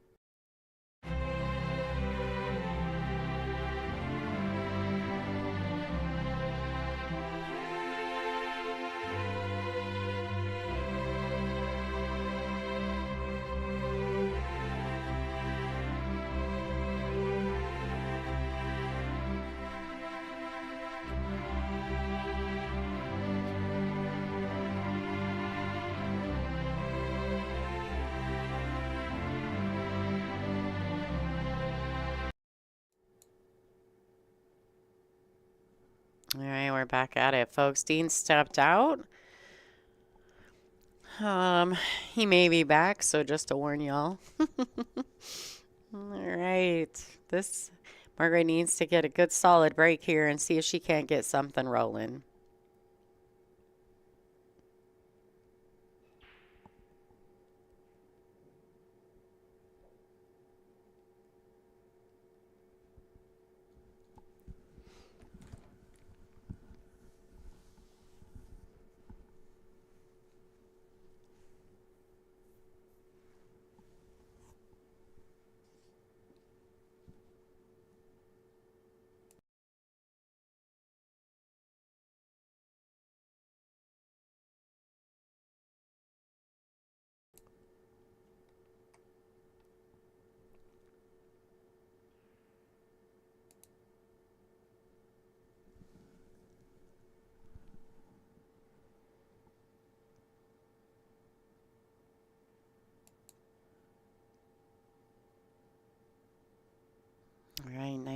All right, we're back at it, folks. Dean stepped out. He may be back, so just to warn y'all. All right. This Margaret needs to get a good solid break here and see if she can't get something rolling.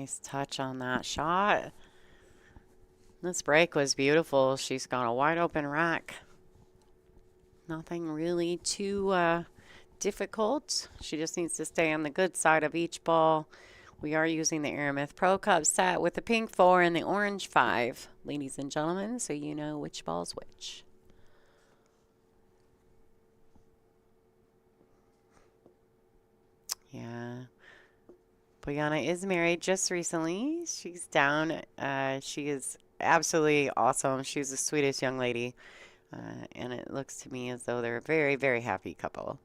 Nice touch on that shot. This break was beautiful. She's got a wide open rack. Nothing really too difficult. She just needs to stay on the good side of each ball. We are using the Aramith Pro Cup set with the pink 4 and the orange 5, ladies and gentlemen, so you know which ball's which. Yeah. Bojana is married just recently. She's down. She is absolutely awesome. She's the sweetest young lady. And it looks to me as though they're a very, very happy couple.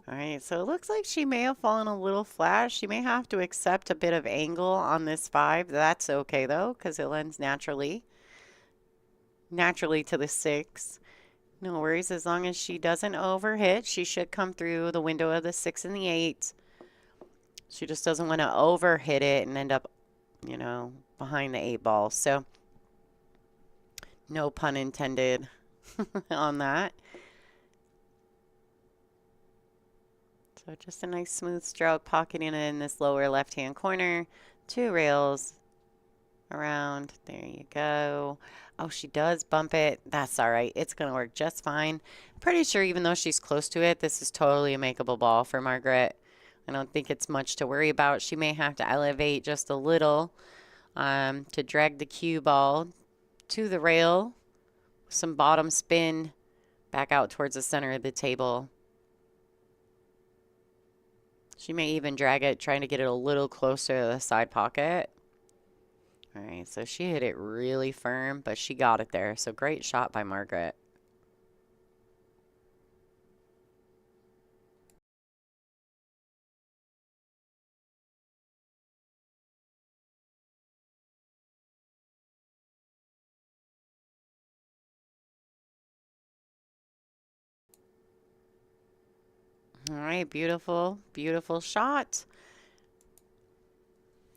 All right, so it looks like she may have fallen a little flat. She may have to accept a bit of angle on this 5. That's okay though, because it lends naturally to the 6. No worries, as long as she doesn't overhit, she should come through the window of the 6 and the 8. She just doesn't want to overhit it and end up, you know, behind the 8 ball. So, no pun intended on that. So just a nice smooth stroke, pocketing it in this lower left-hand corner. 2 rails around. There you go. Oh, she does bump it. That's all right. It's going to work just fine. Pretty sure even though she's close to it, this is totally a makeable ball for Margaret. I don't think it's much to worry about. She may have to elevate just a little to drag the cue ball to the rail. Some bottom spin back out towards the center of the table. She may even drag it, trying to get it a little closer to the side pocket. All right, so she hit it really firm, but she got it there. So great shot by Margaret. All right, beautiful, beautiful shot.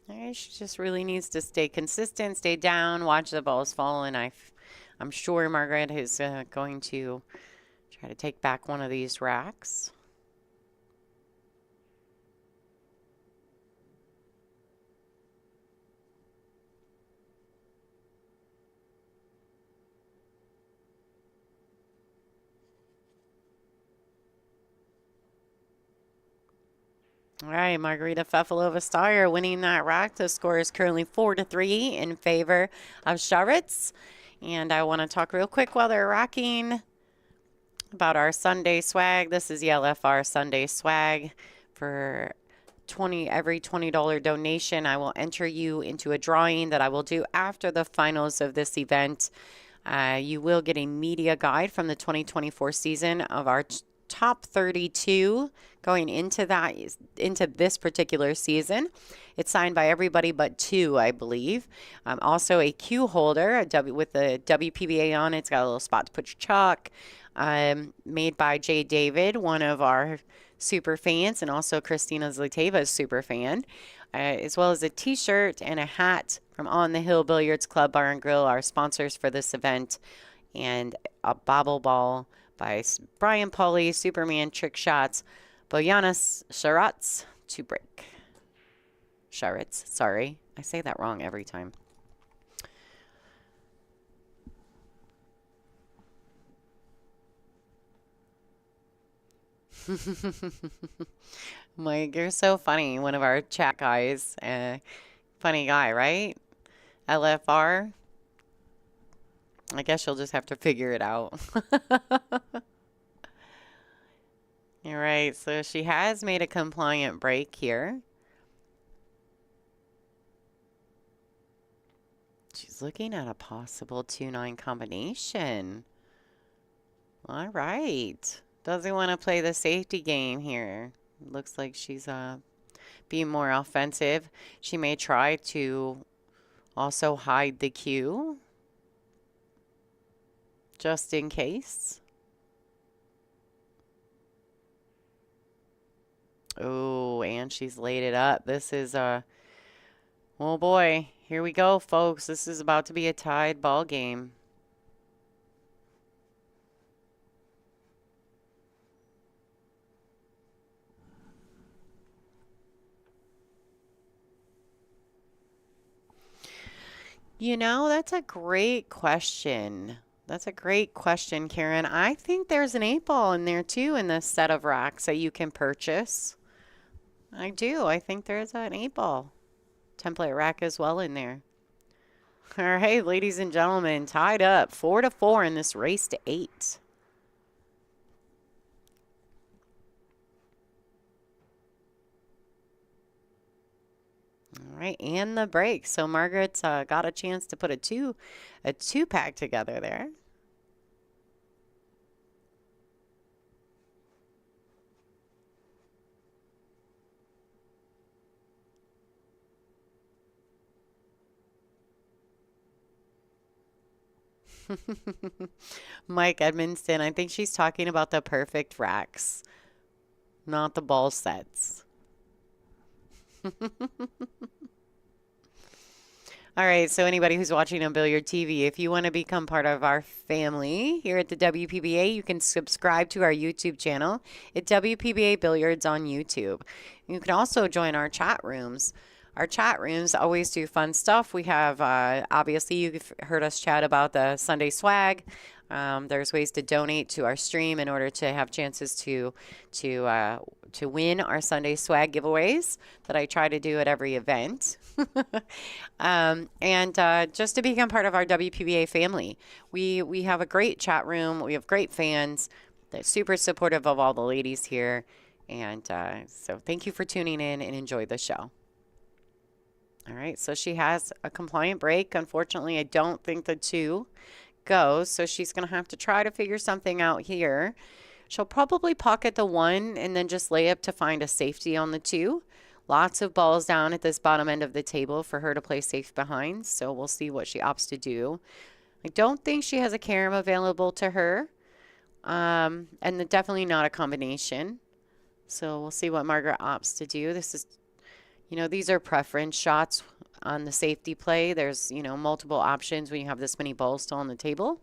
All right, she just really needs to stay consistent, stay down, watch the balls fall, and I'm sure Margaret is going to try to take back one of these racks. All right, Margarita Fefilova Styer winning that rack. The score is currently 4-3 in favor of Sarac. And I want to talk real quick while they're racking about our Sunday swag. This is the LFR Sunday swag. For every $20 donation, I will enter you into a drawing that I will do after the finals of this event. You will get a media guide from the 2024 season of our top 32 going into this particular season. It's signed by everybody but 2, I believe. Also a cue holder with the WPBA on it. It's got a little spot to put your chalk. Made by Jay David, one of our super fans, and also Christina Zliteva's super fan, as well as a t-shirt and a hat from On the Hill Billiards Club Bar and Grill, our sponsors for this event, and a bobble ball by Brian Pauly, Superman Trick Shots, Bojana Sarac to break. Sarac, sorry. I say that wrong every time. Mike, you're so funny. One of our chat guys. Funny guy, right? LFR. I guess you'll just have to figure it out. All right, so she has made a compliant break here. She's looking at a possible 2-9 combination. All right. Doesn't want to play the safety game here. Looks like she's being more offensive. She may try to also hide the cue, just in case. Oh, and she's laid it up. This is oh boy, here we go, folks. This is about to be a tied ball game. You know, that's a great question. That's a great question, Karen. I think there's an 8 ball in there too in this set of racks that you can purchase. I do. I think there's an 8 ball template rack as well in there. All right, ladies and gentlemen, tied up 4-4 in this race to 8. All right, and the break. So Margaret's got a chance to put a two pack together there. Mike Edmonston, I think she's talking about the perfect racks, not the ball sets. All right, so anybody who's watching on Billiard TV, if you want to become part of our family here at the WPBA, you can subscribe to our YouTube channel at WPBA Billiards on YouTube. You can also join our chat rooms. Our chat rooms always do fun stuff. We have, obviously, you've heard us chat about the Sunday swag. There's ways to donate to our stream in order to have chances to win our Sunday swag giveaways that I try to do at every event. And just to become part of our WPBA family. We have a great chat room. We have great fans. They're super supportive of all the ladies here. And so thank you for tuning in and enjoy the show. All right, so she has a compliant break. Unfortunately, I don't think the 2 goes, so she's going to have to try to figure something out here. She'll probably pocket the 1 and then just lay up to find a safety on the 2. Lots of balls down at this bottom end of the table for her to play safe behind, so we'll see what she opts to do. I don't think she has a carom available to her, and definitely not a combination. So we'll see what Margaret opts to do. This is, you know, these are preference shots on the safety play. There's, you know, multiple options when you have this many balls still on the table.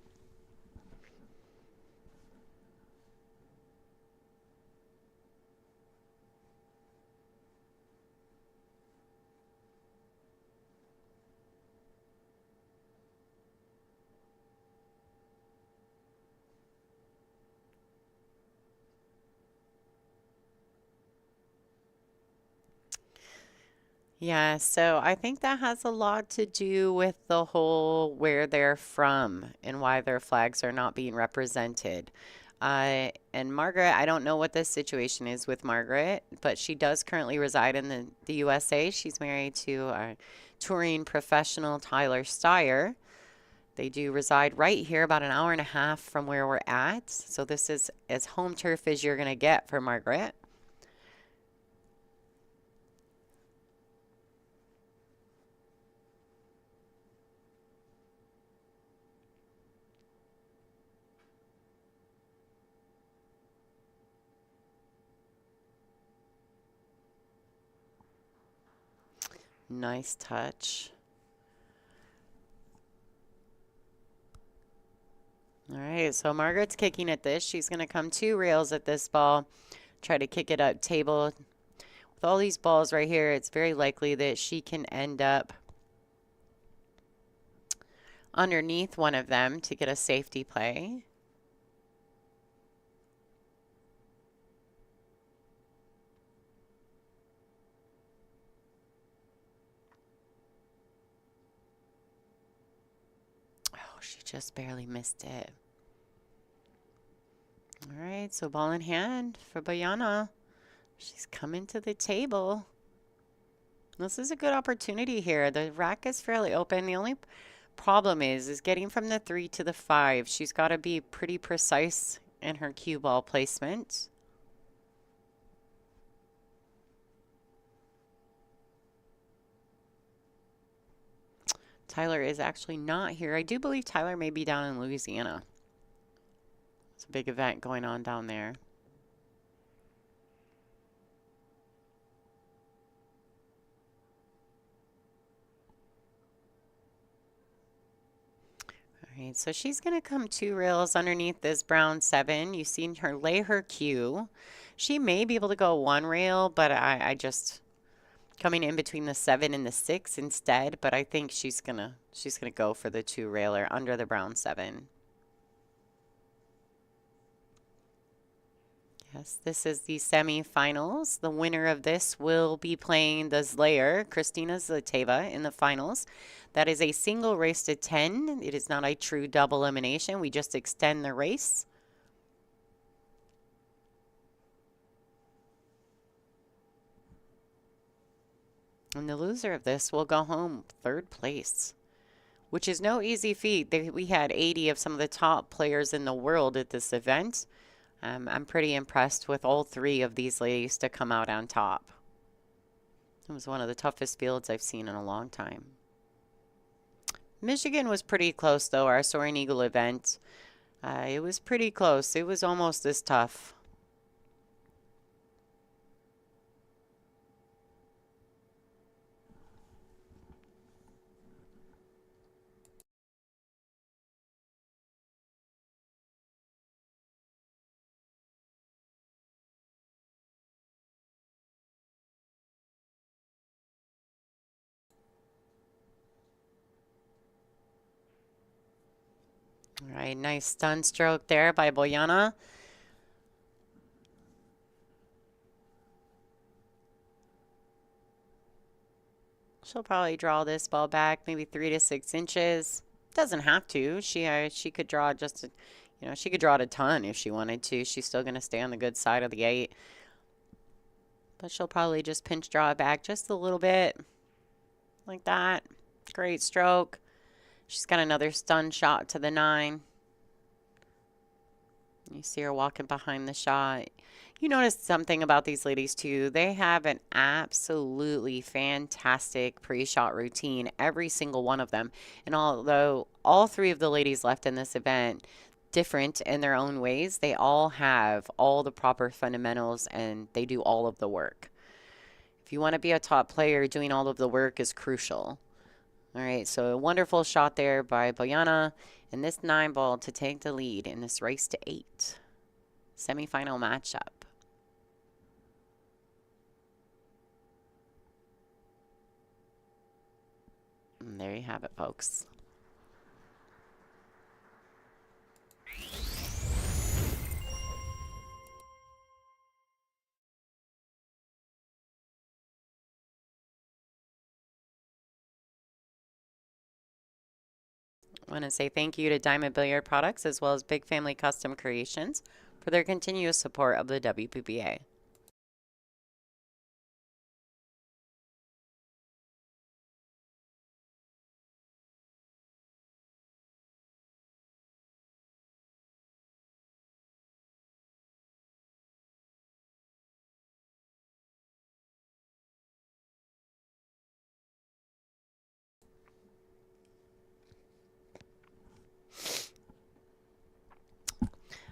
Yeah, so I think that has a lot to do with the whole where they're from and why their flags are not being represented. And Margaret, I don't know what the situation is with Margaret, but she does currently reside in the USA. She's married to a touring professional, Tyler Styer. They do reside right here, about an hour and a half from where we're at. So this is as home turf as you're going to get for Margaret. Nice touch. All right, so Margaret's kicking at this. She's going to come 2 rails at this ball, try to kick it up table. With all these balls right here, it's very likely that she can end up underneath one of them to get a safety play. She just barely missed it. All right, so ball in hand for Bojana. She's coming to the table. This is a good opportunity here. The rack is fairly open. The only problem is getting from the 3 to the 5. She's got to be pretty precise in her cue ball placement. Tyler is actually not here. I do believe Tyler may be down in Louisiana. It's a big event going on down there. right, so she's going to come 2 rails underneath this brown 7. You've seen her lay her cue. She may be able to go 1 rail, but I just coming in between the 7 and the 6 instead, but I think she's gonna go for the 2 railer under the brown 7. Yes, this is the semifinals. The winner of this will be playing the Styer, Kristina Zlateva, in the finals. That is a single race to 10. It is not a true double elimination. We just extend the race. And the loser of this will go home 3rd place, which is no easy feat. We had 80 of some of the top players in the world at this event. I'm pretty impressed with all 3 of these ladies to come out on top. It was one of the toughest fields I've seen in a long time. Michigan was pretty close, though, our Soaring Eagle event. It was pretty close. It was almost as tough. All right, nice stun stroke there by Bojana. She'll probably draw this ball back maybe 3 to 6 inches. Doesn't have to. She could draw just, she could draw it a ton if she wanted to. She's still going to stay on the good side of the 8. But she'll probably just pinch draw it back just a little bit. Like that. Great stroke. She's got another stun shot to the 9. You see her walking behind the shot. You notice something about these ladies too. They have an absolutely fantastic pre-shot routine, every single one of them. And although all 3 of the ladies left in this event different in their own ways, they all have all the proper fundamentals and they do all of the work. If you want to be a top player, doing all of the work is crucial. All right, so a wonderful shot there by Bojana, and this 9 ball to take the lead in this race to 8 semifinal matchup. And there you have it, folks. I want to say thank you to Diamond Billiard Products as well as Big Family Custom Creations for their continuous support of the WPBA.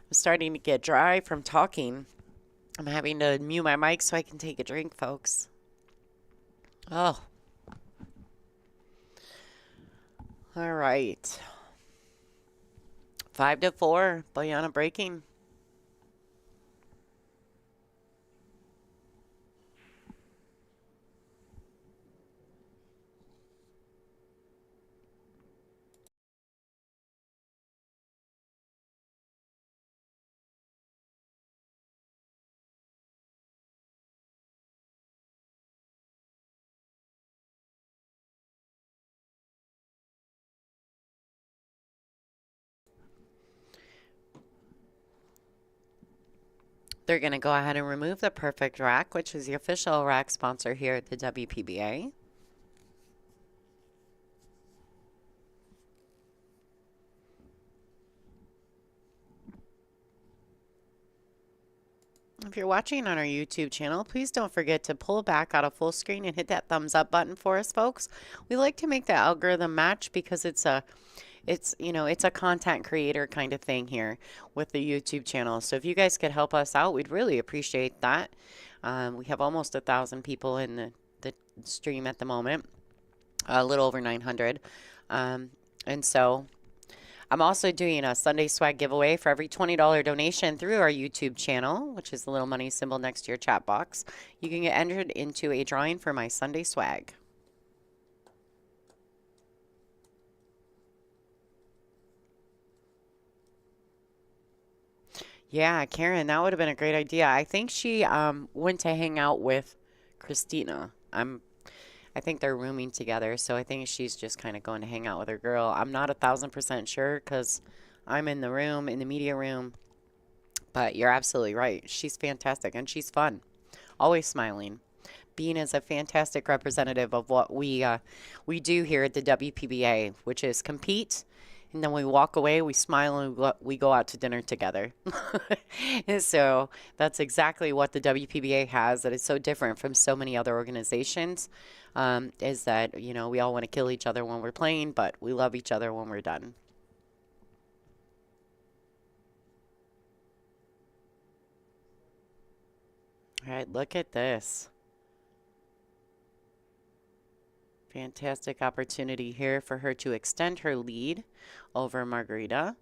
I'm starting to get dry from talking. I'm having to mute my mic so I can take a drink, folks. Oh. All right. 5 to 4, Bojana breaking. They're going to go ahead and remove the Perfect Rack, which is the official rack sponsor here at the WPBA. If you're watching on our YouTube channel, please don't forget to pull back out of full screen and hit that thumbs up button for us, folks. We like to make the algorithm match because it's a content creator kind of thing here with the YouTube channel. So if you guys could help us out, we'd really appreciate that. We have almost 1,000 people in the stream at the moment, a little over 900. And so I'm also doing a Sunday swag giveaway for every $20 donation through our YouTube channel, which is the little money symbol next to your chat box. You can get entered into a drawing for my Sunday swag. Yeah, Karen, that would have been a great idea. I think she went to hang out with Christina. I think they're rooming together, so I think she's just kind of going to hang out with her girl. I'm not 1,000% sure because I'm in the room, in the media room, but you're absolutely right. She's fantastic and she's fun, always smiling. Bean is a fantastic representative of what we do here at the WPBA, which is compete, and then we walk away, we smile, and we go out to dinner together. And so that's exactly what the WPBA has that is so different from so many other organizations, is that, you know, we all want to kill each other when we're playing, but we love each other when we're done. All right, look at this. Fantastic opportunity here for her to extend her lead over Margarita.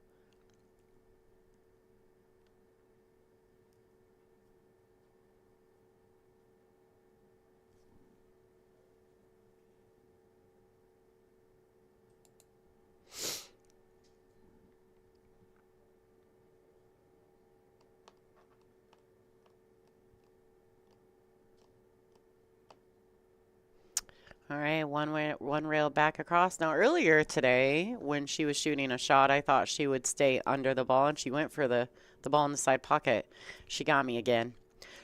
All right, one rail back across. Now, earlier today, when she was shooting a shot, I thought she would stay under the ball, and she went for the ball in the side pocket. She got me again.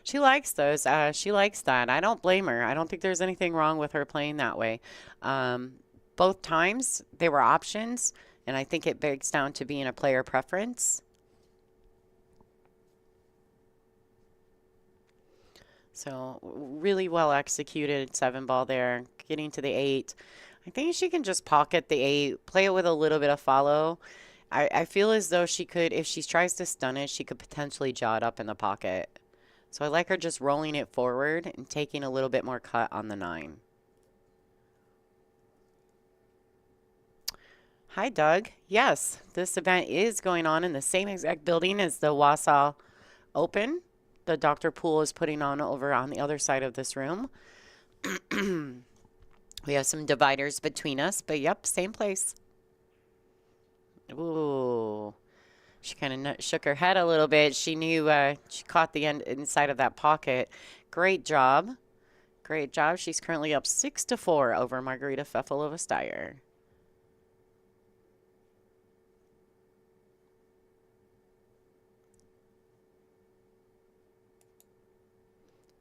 She likes those. She likes that. I don't blame her. I don't think there's anything wrong with her playing that way. Both times, they were options, and I think it breaks down to being a player preference. So really well executed 7 ball there, getting to the 8. I think she can just pocket the 8, play it with a little bit of follow. I feel as though she could, if she tries to stun it, she could potentially jaw it up in the pocket. So I like her just rolling it forward and taking a little bit more cut on the 9. Hi, Doug. Yes, this event is going on in the same exact building as the Wausau Open. The Dr. Pool is putting on over on the other side of this room. We have some dividers between us, but yep, same place. Ooh, she kind of shook her head a little bit. She knew she caught the end inside of that pocket. Great job. Great job. She's currently up 6-4 over Margarita Fefilova Styer.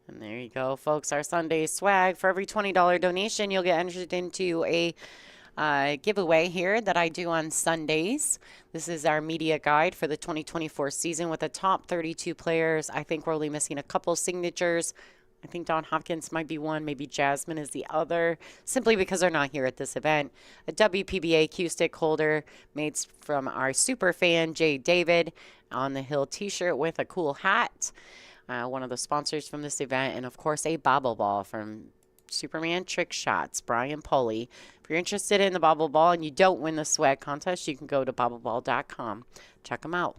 And there you go, folks, our Sunday swag. For every $20 donation, you'll get entered into a giveaway here that I do on Sundays. This is our media guide for the 2024 season with the top 32 players. I think we're only missing a couple signatures. I think Dawn Hopkins might be one, maybe Jasmine is the other, simply because they're not here at this event. A WPBA Q stick holder made from our super fan, Jay David, on the Hill t-shirt with a cool hat. One of the sponsors from this event, and of course a bobble ball from Superman Trick Shots, Brian Poley. If you're interested in the bobble ball and you don't win the swag contest, you can go to bobbleball.com. Check them out.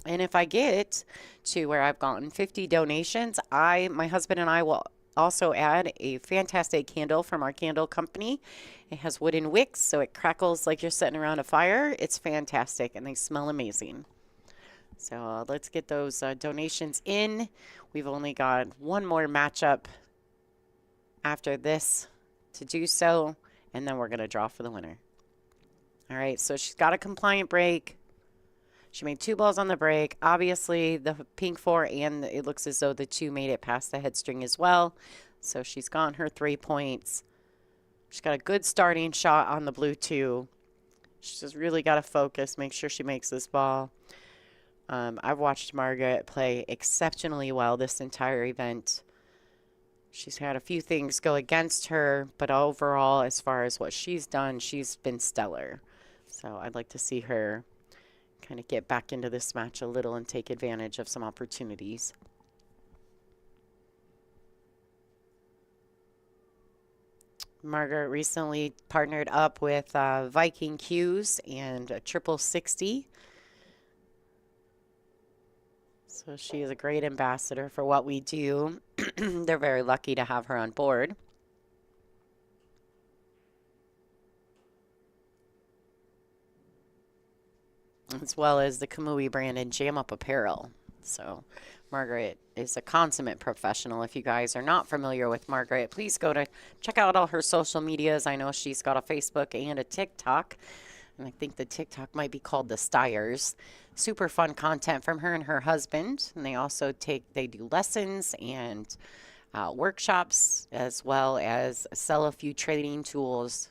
And if I get to where I've gotten 50 donations, my husband and I will also add a fantastic candle from our candle company. It has wooden wicks, so it crackles like you're sitting around a fire. It's fantastic, and they smell amazing. So let's get those donations in. We've only got one more matchup after this to do so, and then we're going to draw for the winner. All right, so she's got a compliant break. She made 2 balls on the break. Obviously, the pink 4, and it looks as though the 2 made it past the headstring as well. So she's gotten her 3 points. She's got a good starting shot on the blue 2. She's just really got to focus, make sure she makes this ball. I've watched Margaret play exceptionally well this entire event. She's had a few things go against her, but overall, as far as what she's done, she's been stellar. So I'd like to see her kind of get back into this match a little and take advantage of some opportunities. Margaret recently partnered up with Viking Q's and a Triple 60. So she is a great ambassador for what we do. They're very lucky to have her on board. As well as the Kamui brand and Jam Up Apparel. So Margaret is a consummate professional. If you guys are not familiar with Margaret, please go to check out all her social medias. I know she's got a Facebook and a TikTok. And I think the TikTok might be called the Styers. Super fun content from her and her husband. And they also they do lessons and workshops, as well as sell a few trading tools.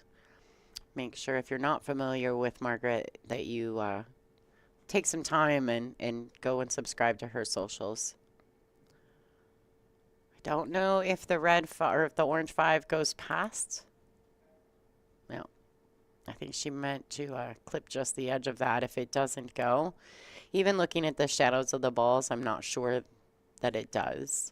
Make sure if you're not familiar with Margaret that you take some time and go and subscribe to her socials. I don't know if the or if the orange 5 goes past. No. I think she meant to clip just the edge of that if it doesn't go. Even looking at the shadows of the balls, I'm not sure that it does.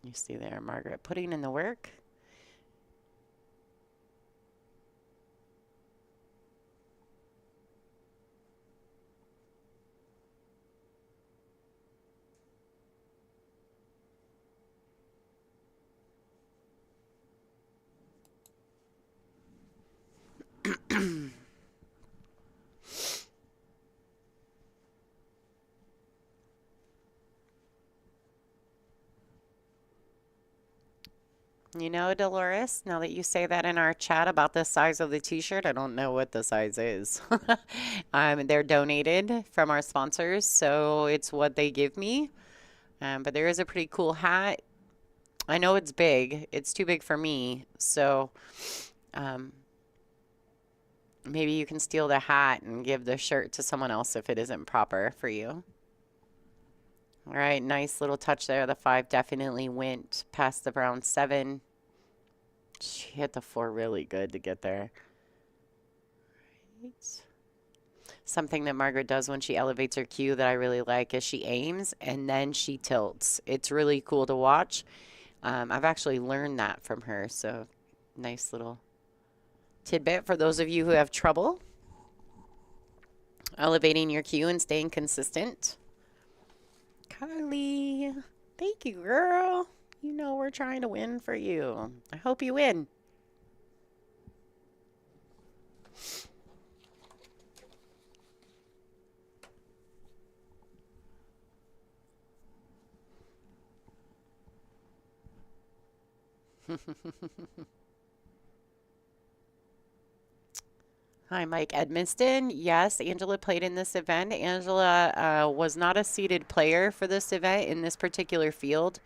You see there, Margaret putting in the work. You know, Dolores, now that you say that in our chat about the size of the t-shirt, I don't know what the size is. They're donated from our sponsors, so it's what they give me. But there is a pretty cool hat. I know it's big. It's too big for me, so maybe you can steal the hat and give the shirt to someone else if it isn't proper for you. All right, nice little touch there. The 5 definitely went past the brown 7. She hit the 4 really good to get there. Right. Something that Margaret does when she elevates her cue that I really like is she aims and then she tilts. It's really cool to watch. I've actually learned that from her, so nice little tidbit for those of you who have trouble elevating your cue and staying consistent. Carly, thank you, girl. You know we're trying to win for you. I hope you win. Hi, Mike Edmiston. Yes, Angela played in this event. Angela was not a seeded player for this event in this particular field.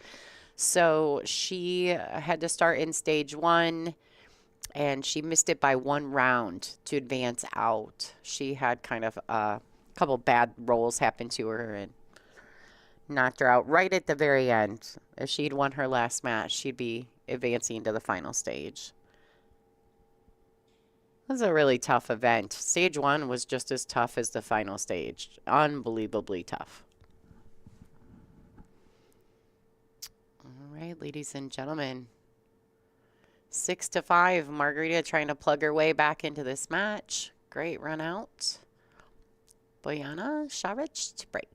So she had to start in stage 1, and she missed it by 1 round to advance out. She had kind of a couple bad rolls happen to her and knocked her out right at the very end. If she'd won her last match, she'd be advancing to the final stage. It was a really tough event. Stage 1 was just as tough as the final stage. Unbelievably tough. All right, ladies and gentlemen. 6-5. Margarita trying to plug her way back into this match. Great run out. Bojana, Sarac to break.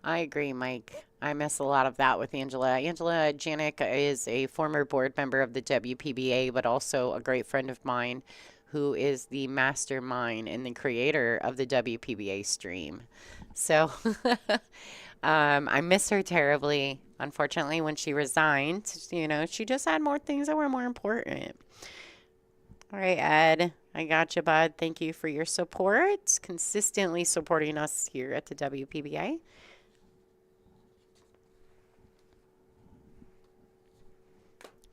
I agree, Mike. I miss a lot of that with Angela. Angela Janik is a former board member of the WPBA, but also a great friend of mine who is the mastermind and the creator of the WPBA stream. So I miss her terribly. Unfortunately, when she resigned, you know, she just had more things that were more important. All right, Ed, I got you, bud. Thank you for your support, consistently supporting us here at the WPBA.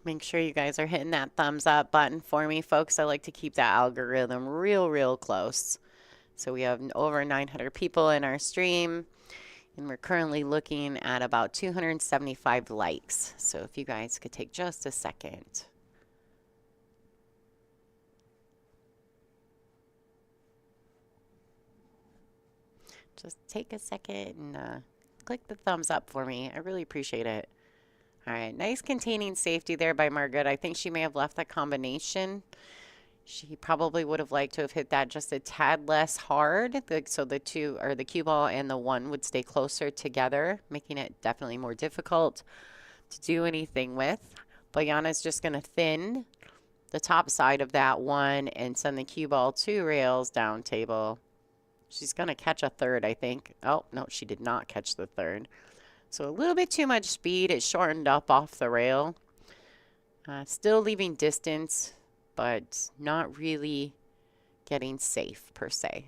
Make sure you guys are hitting that thumbs up button for me, folks. I like to keep that algorithm real close. So we have over 900 people in our stream, and we're currently looking at about 275 likes. So if you guys could take just a second. Just take a second and click the thumbs up for me. I really appreciate it. All right, nice containing safety there by Margaret. I think she may have left that combination. She probably would have liked to have hit that just a tad less hard, so the two, or the cue ball and the one, would stay closer together, making it definitely more difficult to do anything with. Bojana's just going to thin the top side of that one and send the cue ball 2 rails down table. She's going to catch a third, I think. Oh, no, she did not catch the third. So a little bit too much speed. It shortened up off the rail. Still leaving distance, but not really getting safe per se.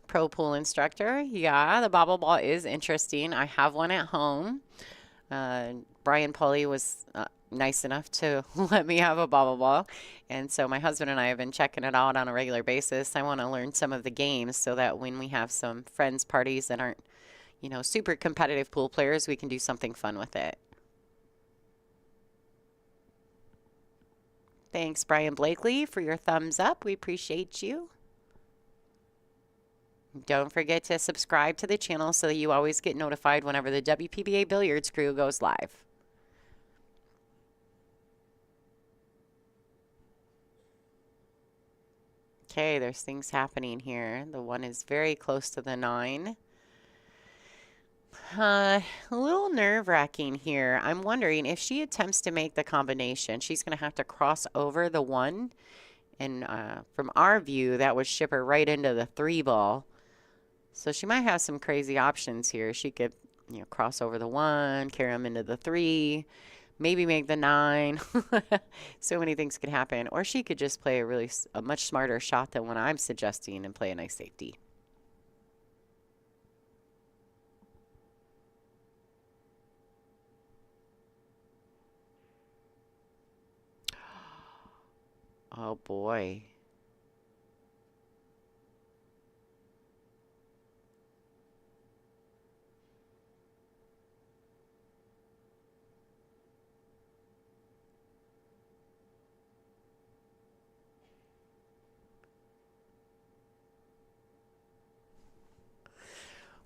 Pro pool instructor. Yeah, the bobble ball is interesting. I have one at home. Brian Pulley was nice enough to let me have a bobble ball. And so my husband and I have been checking it out on a regular basis. I want to learn some of the games so that when we have some friends parties that aren't, you know, super competitive pool players, we can do something fun with it. Thanks, Brian Blakely, for your thumbs up. We appreciate you. Don't forget to subscribe to the channel so that you always get notified whenever the WPBA Billiards crew goes live. Okay, there's things happening here. The one is very close to the 9. A little nerve-wracking here. I'm wondering if she attempts to make the combination, she's going to have to cross over the 1. And from our view, that would ship her right into the 3 ball. So she might have some crazy options here. She could, you know, cross over the 1, carry him into the 3, maybe make the 9. So many things could happen. Or she could just play a much smarter shot than what I'm suggesting and play a nice safety. Oh boy.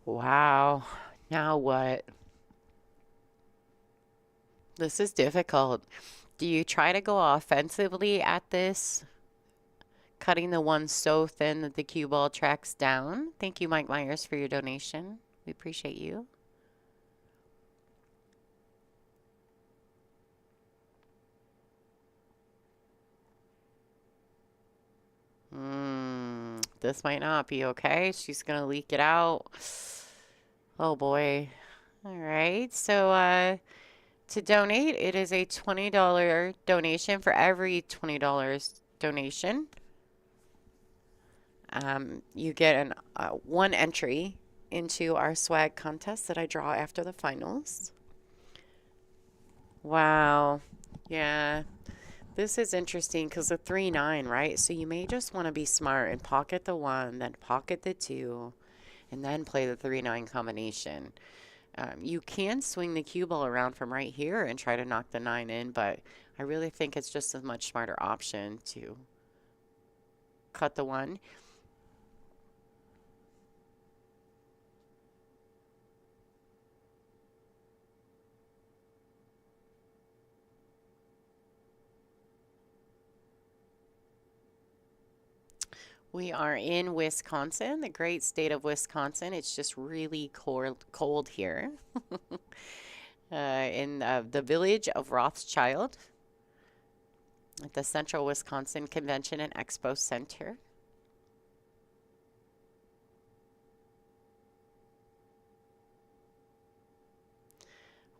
Wow. Now what? This is difficult. Do you try to go offensively at this? Cutting the 1 so thin that the cue ball tracks down. Thank you, Mike Myers, for your donation. We appreciate you. This might not be okay. She's going to leak it out. Oh, boy. All right. So to donate, it is a $20 donation for every $20 donation. You get one entry into our swag contest that I draw after the finals. Wow. Yeah. This is interesting because the 3-9, right? So you may just want to be smart and pocket the 1, then pocket the 2, and then play the 3-9 combination. You can swing the cue ball around from right here and try to knock the 9 in, but I really think it's just a much smarter option to cut the 1. We are in Wisconsin, the great state of Wisconsin. It's just really cold here. In the village of Rothschild at the Central Wisconsin Convention and Expo Center.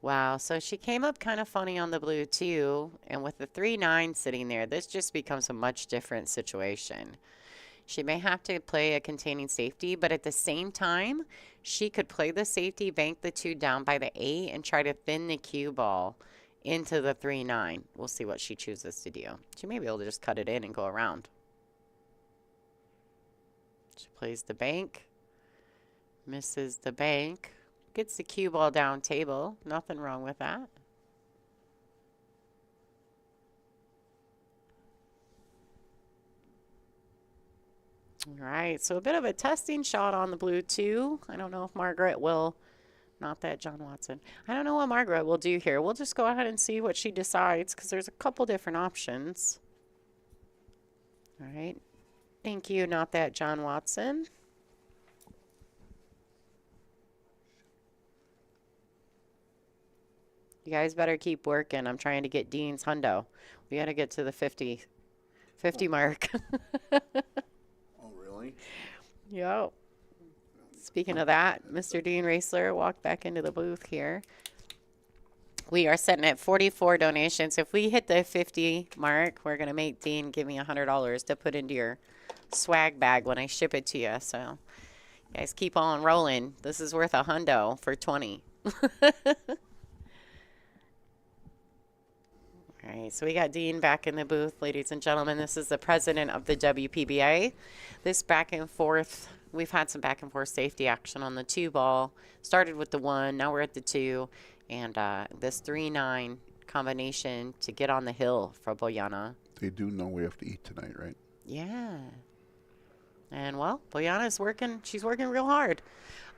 Wow, so she came up kind of funny on the blue too, and with the 3-9 sitting there, this just becomes a much different situation. She may have to play a containing safety, but at the same time, she could play the safety, bank the 2 down by the 8, and try to thin the cue ball into the 3-9. We'll see what she chooses to do. She may be able to just cut it in and go around. She plays the bank, misses the bank, gets the cue ball down table. Nothing wrong with that. All right, so a bit of a testing shot on the blue, too. I don't know if Margaret will, not that John Watson. I don't know what Margaret will do here. We'll just go ahead and see what she decides because there's a couple different options. All right, thank you, not that John Watson. You guys better keep working. I'm trying to get Dean's hundo. We got to get to the 50 mark. Yep. Speaking of that, Mr. Dean Racler walked back into the booth here. We are sitting at 44 donations. If we hit the 50 mark, we're going to make Dean give me $100 to put into your swag bag when I ship it to you. So you guys keep on rolling. This is worth a hundo for 20. All right, so we got Dean back in the booth, ladies and gentlemen. This is the president of the WPBA. This back and forth, we've had some back and forth safety action on the 2 ball. Started with the 1, now we're at the 2. And this 3-9 combination to get on the hill for Bojana. They do know we have to eat tonight, right? Yeah. And, well, Bojana's working. She's working real hard.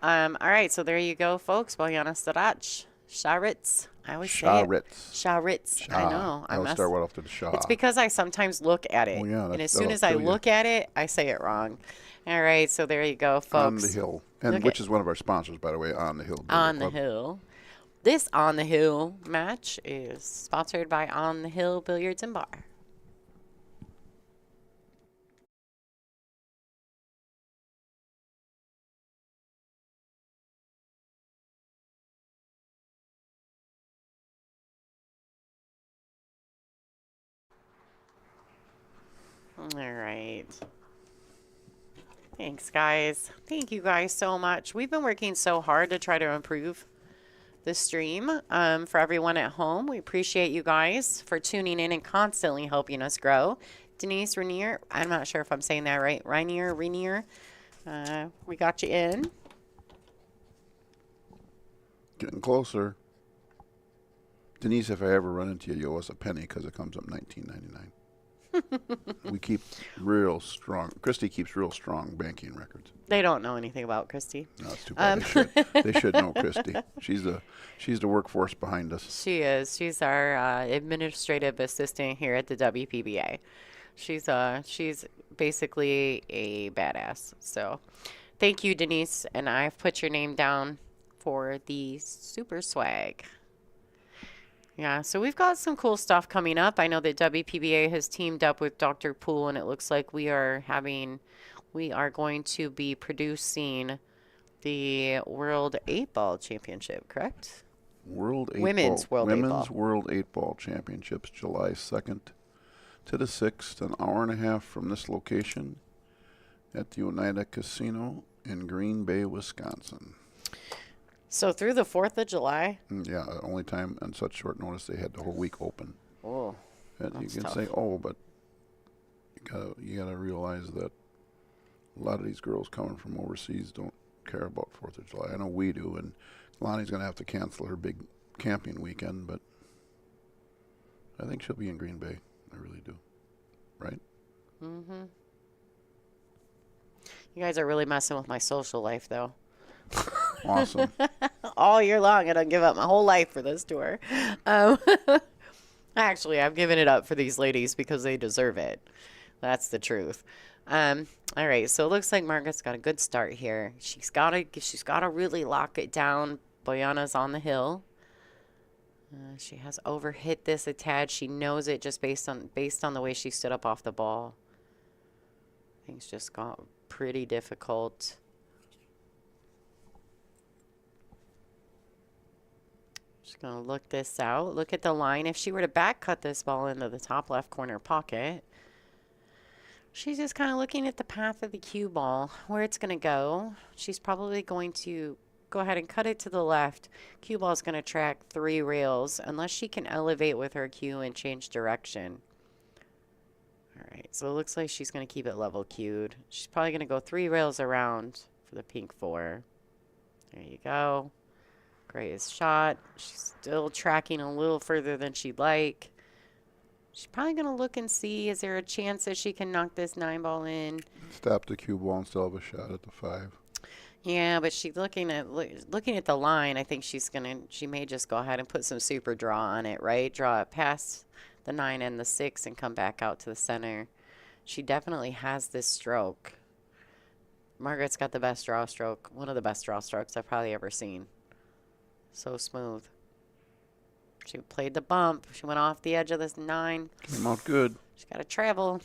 All right, so there you go, folks. Bojana Sarac. Sharitz. I always say it. Sharitz. I know. I always start right off to the Shah. It's because I sometimes look at it. Oh, yeah, and as soon as I look at it, I say it wrong. All right, so there you go, folks. On the Hill. And which is one of our sponsors, by the way, On the Hill. On the Hill. This On the Hill match is sponsored by On the Hill Billiards and Bar. All right. Thanks, guys. Thank you guys so much. We've been working so hard to try to improve the stream for everyone at home. We appreciate you guys for tuning in and constantly helping us grow. Denise Rainier, I'm not sure if I'm saying that right. Rainier, we got you in. Getting closer. Denise, if I ever run into you, you owe us a penny because it comes up $19.99. We keep real strong. Christy keeps real strong banking records. They don't know anything about Christy. No, it's too bad. They should know Christy. She's the workforce behind us. She is. She's our administrative assistant here at the WPBA. She's basically a badass. So, thank you, Denise, and I've put your name down for the super swag. Yeah, so we've got some cool stuff coming up. I know that WPBA has teamed up with Dr. Poole, and it looks like we are going to be producing the World 8-Ball Championship, correct? Women's World 8-Ball Championships, July 2nd to the 6th, an hour and a half from this location at the Oneida Casino in Green Bay, Wisconsin. So through the 4th of July? Yeah, only time on such short notice they had the whole week open. Oh, and you can say, but you gotta realize that a lot of these girls coming from overseas don't care about 4th of July. I know we do, and Lonnie's gonna have to cancel her big camping weekend, but I think she'll be in Green Bay. I really do. Right? Mm-hmm. You guys are really messing with my social life, though. Awesome. All year long, I don't give up my whole life for this tour. Actually, I've given it up for these ladies because they deserve it. That's the truth. All right, so it looks like Margaret's got a good start here. She's got to really lock it down. Bojana's on the hill. She has overhit this a tad. She knows it just based on the way she stood up off the ball. Things just got pretty difficult. Just going to look this out. Look at the line. If she were to back cut this ball into the top left corner pocket, She's just kind of looking at the path of the cue ball, where it's going to go. She's probably going to go ahead and cut it to the left. Cue ball is going to track 3 rails unless she can elevate with her cue and change direction. All right, so it looks like she's going to keep it level cued. She's probably going to go 3 rails around for the pink 4. There you go. Greatest shot. She's still tracking a little further than she'd like. She's probably going to look and see, is there a chance that she can knock this 9 ball in? Stop the cue ball and still have a shot at the 5. Yeah, but she's looking at the line. I think she may just go ahead and put some super draw on it, right? Draw it past the 9 and the 6 and come back out to the center. She definitely has this stroke. Margaret's got the best draw stroke, one of the best draw strokes I've probably ever seen. So smooth. She played the bump. She went off the edge of this 9. Came out good. She's got to travel.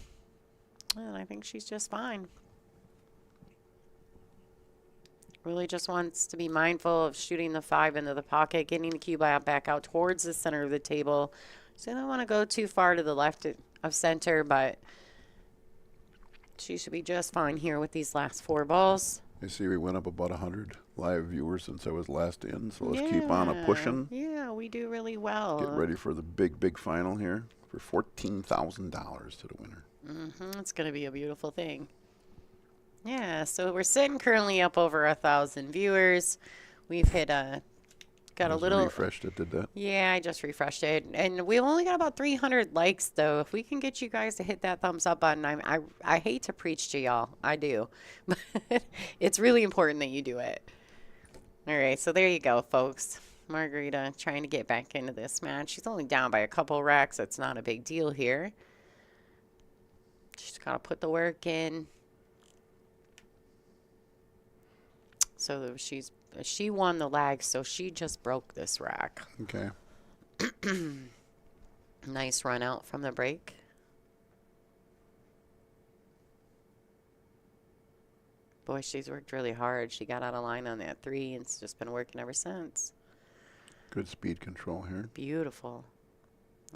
And I think she's just fine. Really just wants to be mindful of shooting the 5 into the pocket, getting the cue ball back out towards the center of the table. So don't want to go too far to the left of center, but she should be just fine here with these last 4 balls. I see we went up about 100 live viewers since I was last in, so let's keep on a pushing. Yeah, we do really well. Get ready for the big final here for $14,000 to the winner. It's going to be a beautiful thing. Yeah, so we're sitting currently up over 1,000 viewers. We've hit got a little refreshed it, did that? Yeah, I just refreshed it, and we've only got about 300 likes though. If we can get you guys to hit that thumbs up button, I hate to preach to y'all, I do, but it's really important that you do it. All right, so there you go, folks. Margarita trying to get back into this match. She's only down by a couple racks. It's not a big deal here. She's got to put the work in. So she won the lag, so she just broke this rack. Okay. Nice run out from the break. Boy, she's worked really hard. She got out of line on that 3 and it's just been working ever since. Good speed control here. Beautiful.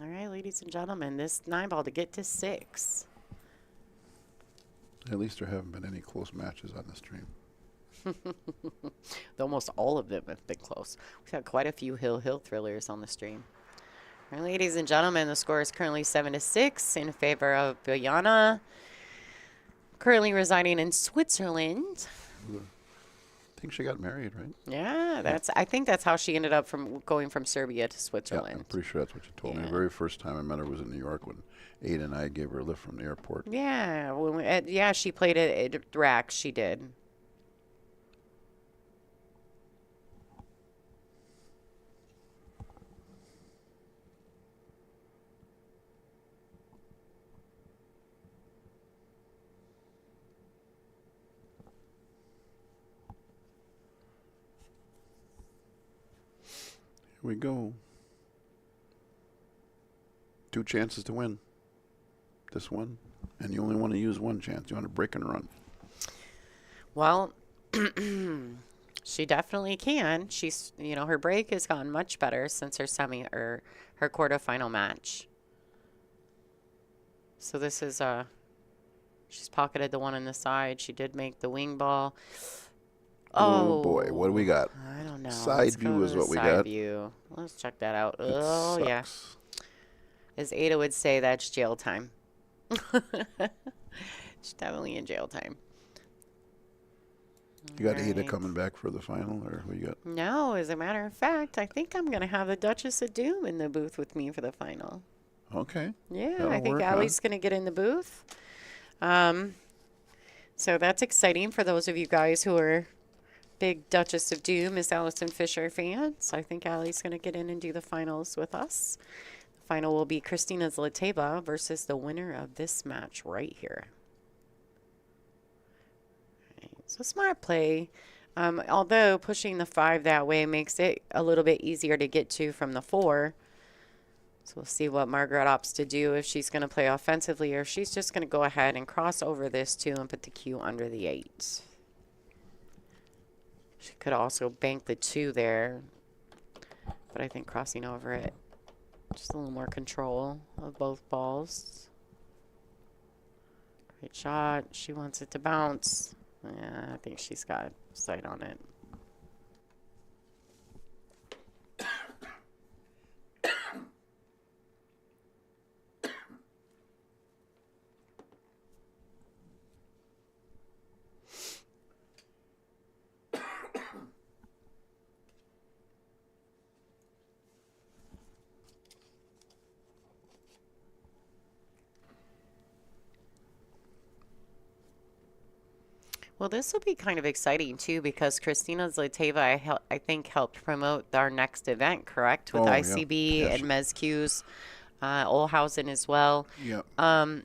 All right, ladies and gentlemen, this 9 ball to get to 6. At least there haven't been any close matches on the stream. Almost all of them have been close. We've had quite a few hill thrillers on the stream. All right, ladies and gentlemen, the score is currently 7-6 in favor of Bojana, currently residing in Switzerland. I think she got married, right? Yeah, I think that's how she ended up going from Serbia to Switzerland. Yeah, I'm pretty sure that's what you told me. The very first time I met her was in New York when Ada and I gave her a lift from the airport. Yeah, yeah, she played at Rack. She did. Here we go. 2 chances to win this one, and you only want to use 1 chance. You want to break and run. Well, she definitely can. She's, her break has gotten much better since her her quarterfinal match. So this is she's pocketed the one on the side. She did make the wing ball. Oh boy, what do we got? I don't know. Side view is what we got. Side view. Let's check that out. Oh yeah. As Ada would say, that's jail time. She's definitely in jail time. You got Ada coming back for the final, or who you got? No, as a matter of fact, I think I'm going to have the Duchess of Doom in the booth with me for the final. Okay. Yeah, That'll I think work, Allie's going to get in the booth. So that's exciting for those of you guys who are big Duchess of Doom, Miss Allison Fisher fans. I think Allie's going to get in and do the finals with us. The final will be Christina Zlateva versus the winner of this match right here. So smart play. Although pushing the 5 that way makes it a little bit easier to get to from the 4. So we'll see what Margaret opts to do, if she's going to play offensively or if she's just going to go ahead and cross over this 2 and put the cue under the 8. She could also bank the 2 there, but I think crossing over it, just a little more control of both balls. Great shot. She wants it to bounce. Yeah, I think she's got sight on it. Well, this will be kind of exciting too because Christina Zlayteva, I think, helped promote our next event, correct? With Oh, yeah. ICB Yeah, and Mezcu's, Olhausen as well. Yeah.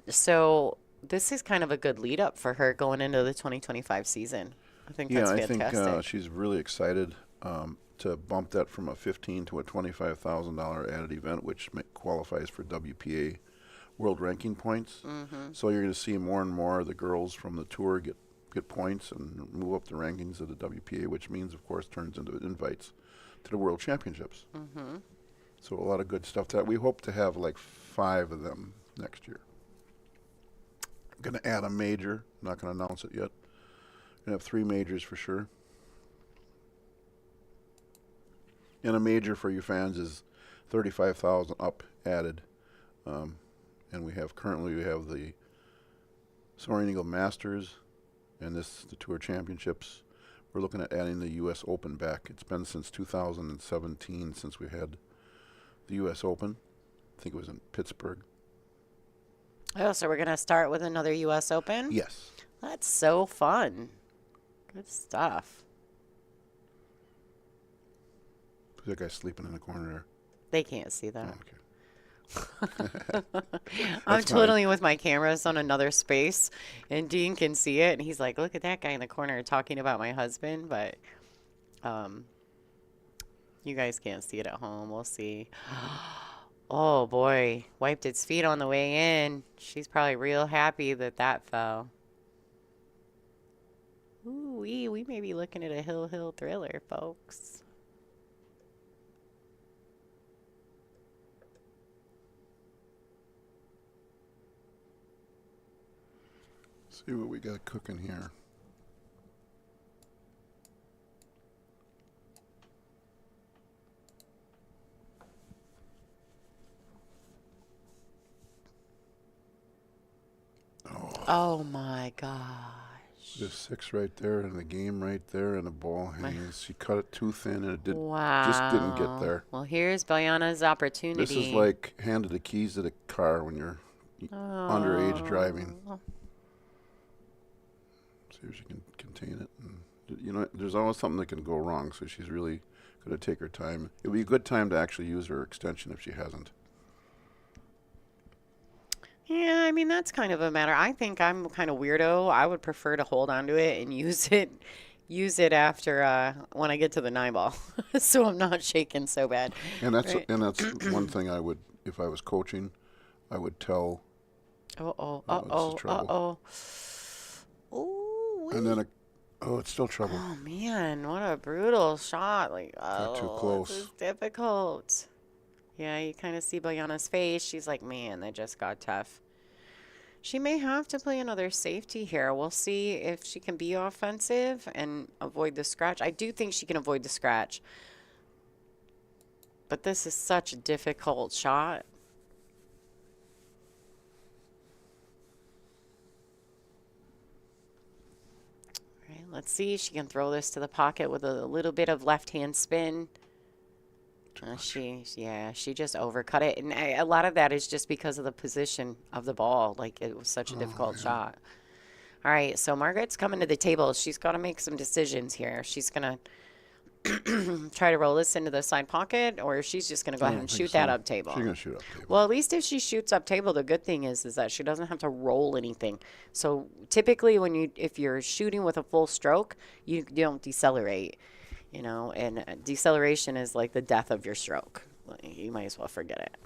So this is kind of a good lead up for her going into the 2025 season. I think Yeah, that's I think fantastic. she's really excited to bump that from a $15,000 to a $25,000 added event, which qualifies for WPA world ranking points. So you're going to see more and more of the girls from the tour get points and move up the rankings of the WPA, which means, of course, turns into invites to the World Championships. So a lot of good stuff. That we hope to have like 5 of them next year. Going to add a major. Not going to announce it yet. Going to have 3 majors for sure. And a major for you fans is 35,000 up added. And we have the Soaring Eagle Masters and the Tour Championships. We're looking at adding the U.S. Open back. It's been since 2017 since we had the U.S. Open. I think it was in Pittsburgh. Oh, so we're going to start with another U.S. Open? Yes. That's so fun. Good stuff. That guy's sleeping in the corner there. They can't see that. Oh, okay. I'm That's totally with my cameras on another space, and Dean can see it, and he's like, "Look at that guy in the corner talking about my husband." But, you guys can't see it at home. We'll see. Oh boy, wiped its feet on the way in. She's probably real happy that fell. Ooh, we may be looking at a hill thriller, folks. See what we got cooking here. Oh my gosh. The 6 right there and the game right there and the ball hangs. She cut it too thin and it just didn't get there. Well, here's Bojana's opportunity. This is like handed the keys to the car when you're underage driving. See if she can contain it. And, there's always something that can go wrong, so she's really going to take her time. It would be a good time to actually use her extension if she hasn't. Yeah, I mean, that's kind of a matter. I think I'm kind of weirdo. I would prefer to hold on to it and use it after when I get to the 9-ball, so I'm not shaking so bad. And that's Right. one thing I would, if I was coaching, I would tell. This is trouble. Ooh, And then it's still trouble. oh man, what a brutal shot! Like, Got too oh, close. this is difficult. Yeah, you kind of see Bojana's face. She's like, man, that just got tough. She may have to play another safety here. We'll see if she can be offensive and avoid the scratch. I do think she can avoid the scratch. But this is such a difficult shot. All right, let's see. She can throw this to the pocket with a little bit of left-hand spin. She just overcut it. And a lot of that is just because of the position of the ball. Like, it was such a difficult shot. All right, so Margaret's coming to the table. She's got to make some decisions here. She's going to try to roll this into the side pocket, or she's just going to go ahead and shoot that up table. She's going to shoot up table. Well, at least if she shoots up table, the good thing is that she doesn't have to roll anything. So typically if you're shooting with a full stroke, you don't decelerate. And deceleration is like the death of your stroke. You might as well forget it.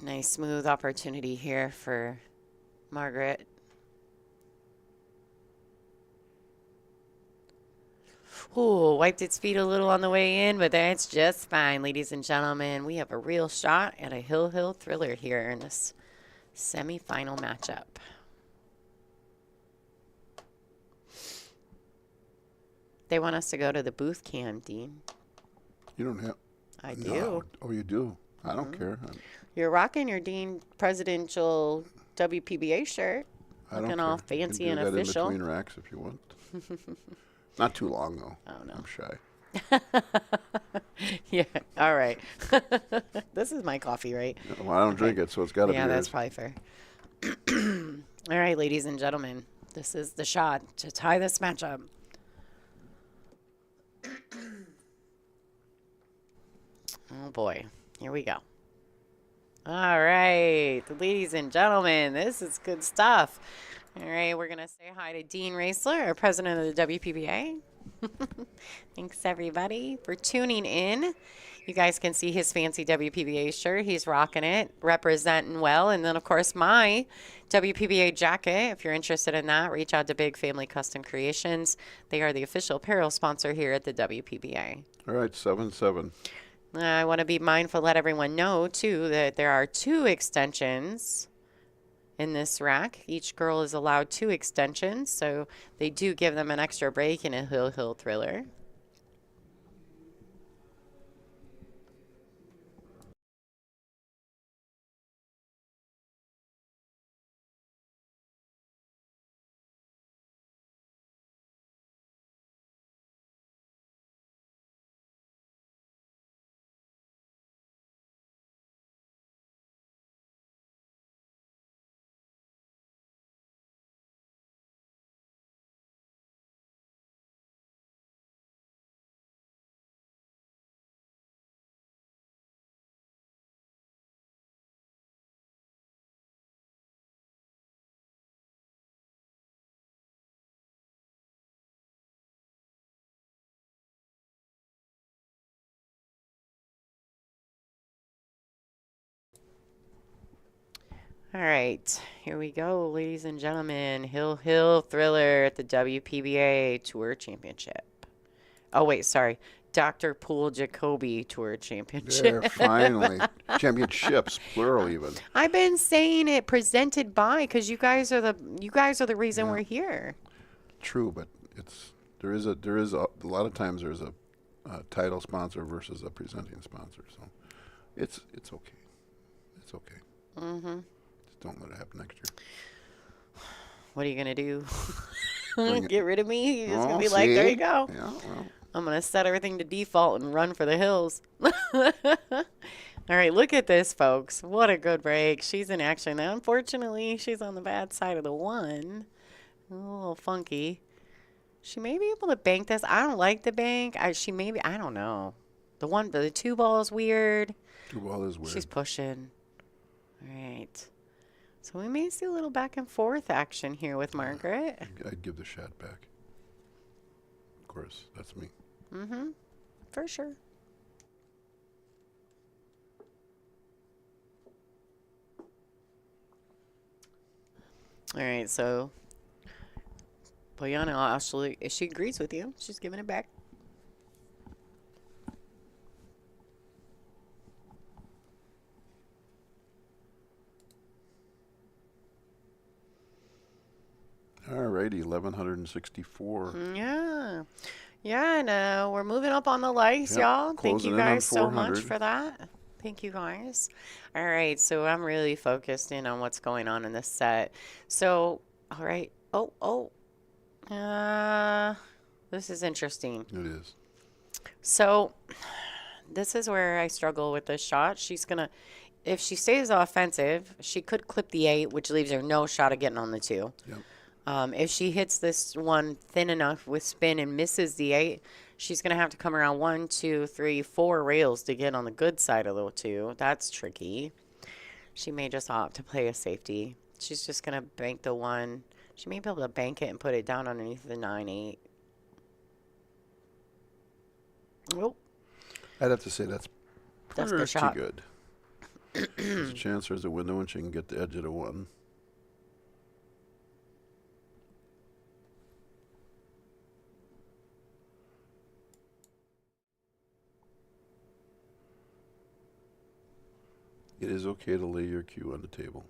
Nice smooth opportunity here for Margaret. Ooh, wiped its feet a little on the way in, but that's just fine, ladies and gentlemen. We have a real shot at a hill thriller here in this Semi-final matchup. They want us to go to the booth cam, Dean. You don't have. I No. do. Oh, you do. I don't care. You're rocking your Dean presidential WPBA shirt. I don't Looking care. all You can fancy do and that official. in between racks if you want. Not too long though. Oh no. I'm shy. Yeah. All right. This is my coffee, right? Well, I don't drink it, so it's got to be Yeah, yours. that's probably fair. All right, ladies and gentlemen, this is the shot to tie this matchup. Oh boy, here we go. All right, ladies and gentlemen, this is good stuff. All right, we're gonna say hi to Dean Racler, our president of the WPBA. Thanks everybody for tuning in. You guys can see his fancy WPBA shirt. He's rocking it, representing well. And then, of course, my WPBA jacket. If you're interested in that, reach out to Big Family Custom Creations. They are the official apparel sponsor here at the WPBA. All right, 7-7. I want to be mindful, let everyone know, too, that there are 2 extensions in this rack. Each girl is allowed 2 extensions, so they do give them an extra break in a Hill Thriller. All right, here we go, ladies and gentlemen. Hill Thriller at the WPBA Tour Championship. Oh, wait, sorry. Dr. Pool Jacoby Tour Championship. There, finally. Championships, plural even. I've been saying it presented by because you guys are the reason Yeah. we're here. True, but there is a lot of times there's a title sponsor versus a presenting sponsor, so it's okay. It's okay. Mm-hmm. Just don't let it happen next year. What are you gonna do? Bring it. Get rid of me? You're just gonna Oh, be like, there you see? go. Yeah, well, I'm going to set everything to default and run for the hills. All right, look at this, folks. What a good break. She's in action. Now, unfortunately, she's on the bad side of the 1. A little funky. She may be able to bank this. I don't like the bank. I don't know. The 2 ball is weird. 2 ball is weird. She's pushing. All right. So we may see a little back and forth action here with Margaret. I'd give the shot back. Of course, that's me. Mm-hmm. For sure. All right, so Bojana actually, she agrees with you. She's giving it back. All righty, 1,164. Yeah. Yeah, and we're moving up on the lights, Yep, y'all. Thank closing you in on guys so much 400. for that. Thank you guys. All right, so I'm really focused in on what's going on in this set. So, all right. This is interesting. It is. So, this is where I struggle with this shot. She's gonna, if she stays offensive, she could clip the 8, which leaves her no shot of getting on the 2. Yep. If she hits this one thin enough with spin and misses the 8, she's going to have to come around 1, 2, 3, 4 rails to get on the good side of the 2. That's tricky. She may just opt to play a safety. She's just going to bank the 1. She may be able to bank it and put it down underneath the 9-8. Oh, I'd have to say that's that's a good pretty shot. good. There's a chance there's a window and she can get the edge of the 1. It is okay to lay your cue on the table.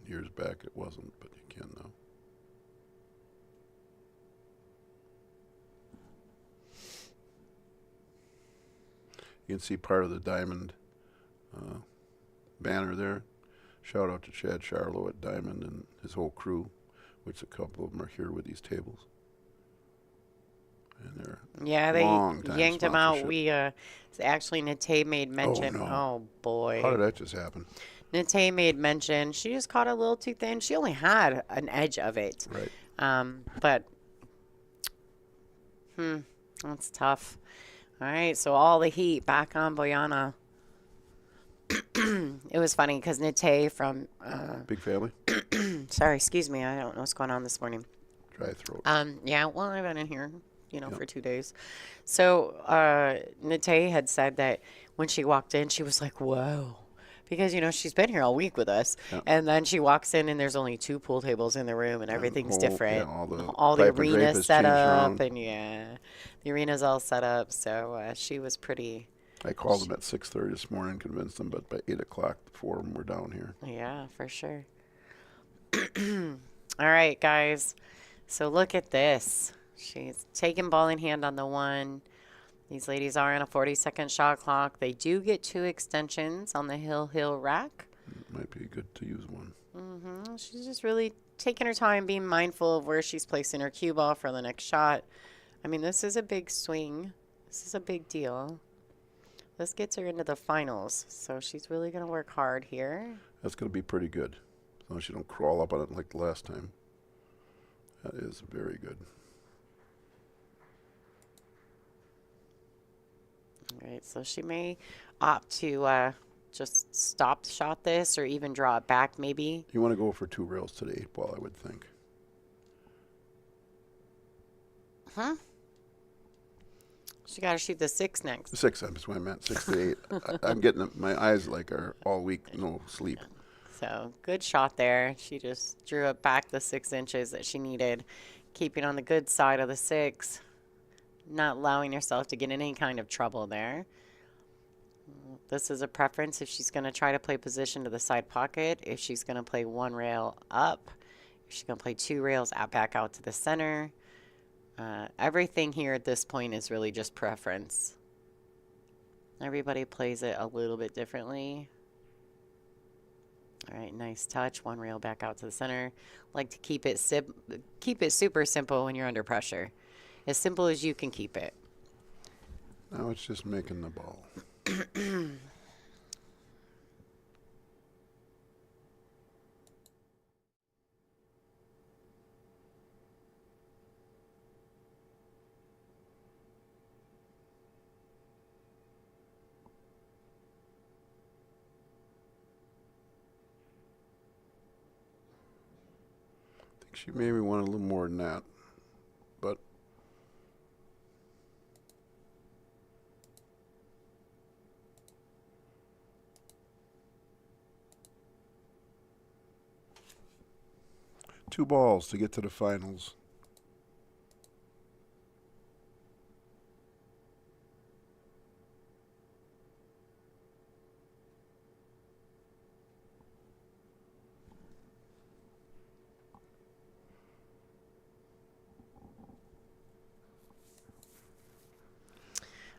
Years back it wasn't, but you can now. You can see part of the Diamond banner there. Shout out to Chad Charlo at Diamond and his whole crew, which a couple of them are here with these tables. And they're they long time yanked him out. sponsorship. Actually, Nate made mention. no. Oh, boy. How did that just happen? Nate made mention. She just caught a little too thin. She only had an edge of it. Right. But, that's tough. All right, so all the heat back on Bojana. It was funny because Nate from... Big family? sorry, excuse me. I don't know what's going on this morning. Dry throat. Yeah, well, I've been in here, for 2 days. So Nate had said that when she walked in, she was like, whoa. Because, she's been here all week with us. Yep. And then she walks in and there's only 2 pool tables in the room and everything's different. Yeah, all the pipe and drape arena's is set changed up. around. And the arena's all set up. So she was pretty... I called them at 6:30 this morning, convinced them, but by 8 o'clock, the 4 of them were down here. Yeah, for sure. All right, guys. So look at this. She's taking ball in hand on the 1. These ladies are on a 40-second shot clock. They do get 2 extensions on the hill rack. It might be good to use one. She's just really taking her time, being mindful of where she's placing her cue ball for the next shot. I mean, this is a big swing. This is a big deal. This gets her into the finals, so she's really going to work hard here. That's going to be pretty good, as long as you don't crawl up on it like the last time. That is very good. All right, so she may opt to just stop shot this or even draw it back maybe. You want to go for 2 rails to the 8 ball, I would think. Huh? She got to shoot the 6 next. 6, that's what I meant, 6 to 8. I'm getting my eyes like are all week, no sleep. So good shot there. She just drew it back the 6 inches that she needed, keeping on the good side of the 6, not allowing herself to get in any kind of trouble there. This is a preference if she's going to try to play position to the side pocket, if she's going to play 1 rail up, if she's going to play 2 rails back out to the center. Everything here at this point is really just preference. Everybody plays it a little bit differently. All right, nice touch. 1 rail back out to the center. Like to keep it super simple when you're under pressure. As simple as you can keep it. Now it's just making the ball. She maybe wanted a little more than that, but two balls to get to the finals.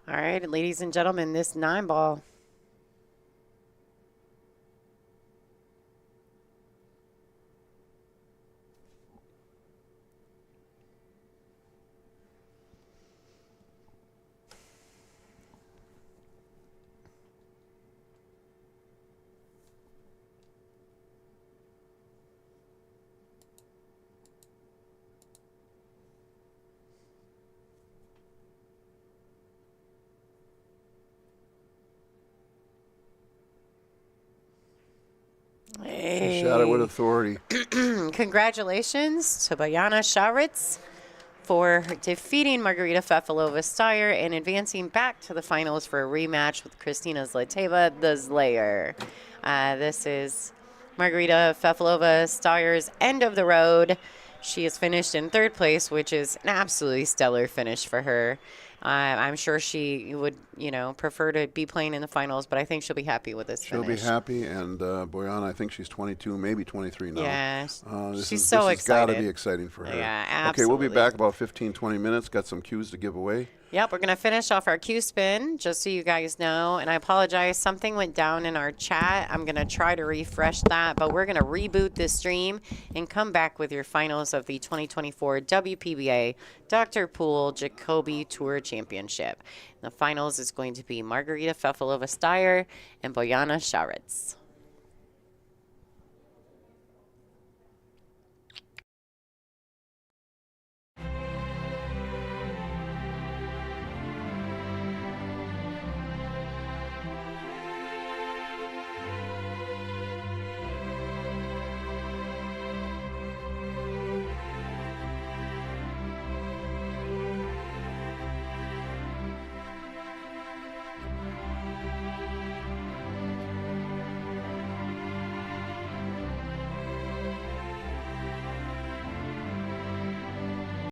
All right, ladies and gentlemen, this 9 ball. She shot it with authority. Congratulations to Bojana Sarac for defeating Margarita Fefilova Styer and advancing back to the finals for a rematch with Kristina Zlateva, the Slayer. This is Margarita Fefilova Styer's end of the road. She has finished in third place, which is an absolutely stellar finish for her. I'm sure she would, prefer to be playing in the finals, but I think she'll be happy with this She'll finish. be happy, and Bojana, I think she's 22, maybe 23 now. Yeah, This she's is, so this has got to excited. be exciting for her. Yeah, Okay, we'll be absolutely. back about 15, 20 minutes. Got some cues to give away. Yep, we're going to finish off our Q spin, just so you guys know. And I apologize, something went down in our chat. I'm going to try to refresh that, but we're going to reboot this stream and come back with your finals of the 2024 WPBA Dr. Poole Jacoby Tour Championship. The finals is going to be Margarita Fefilova Styer and Bojana Sarac.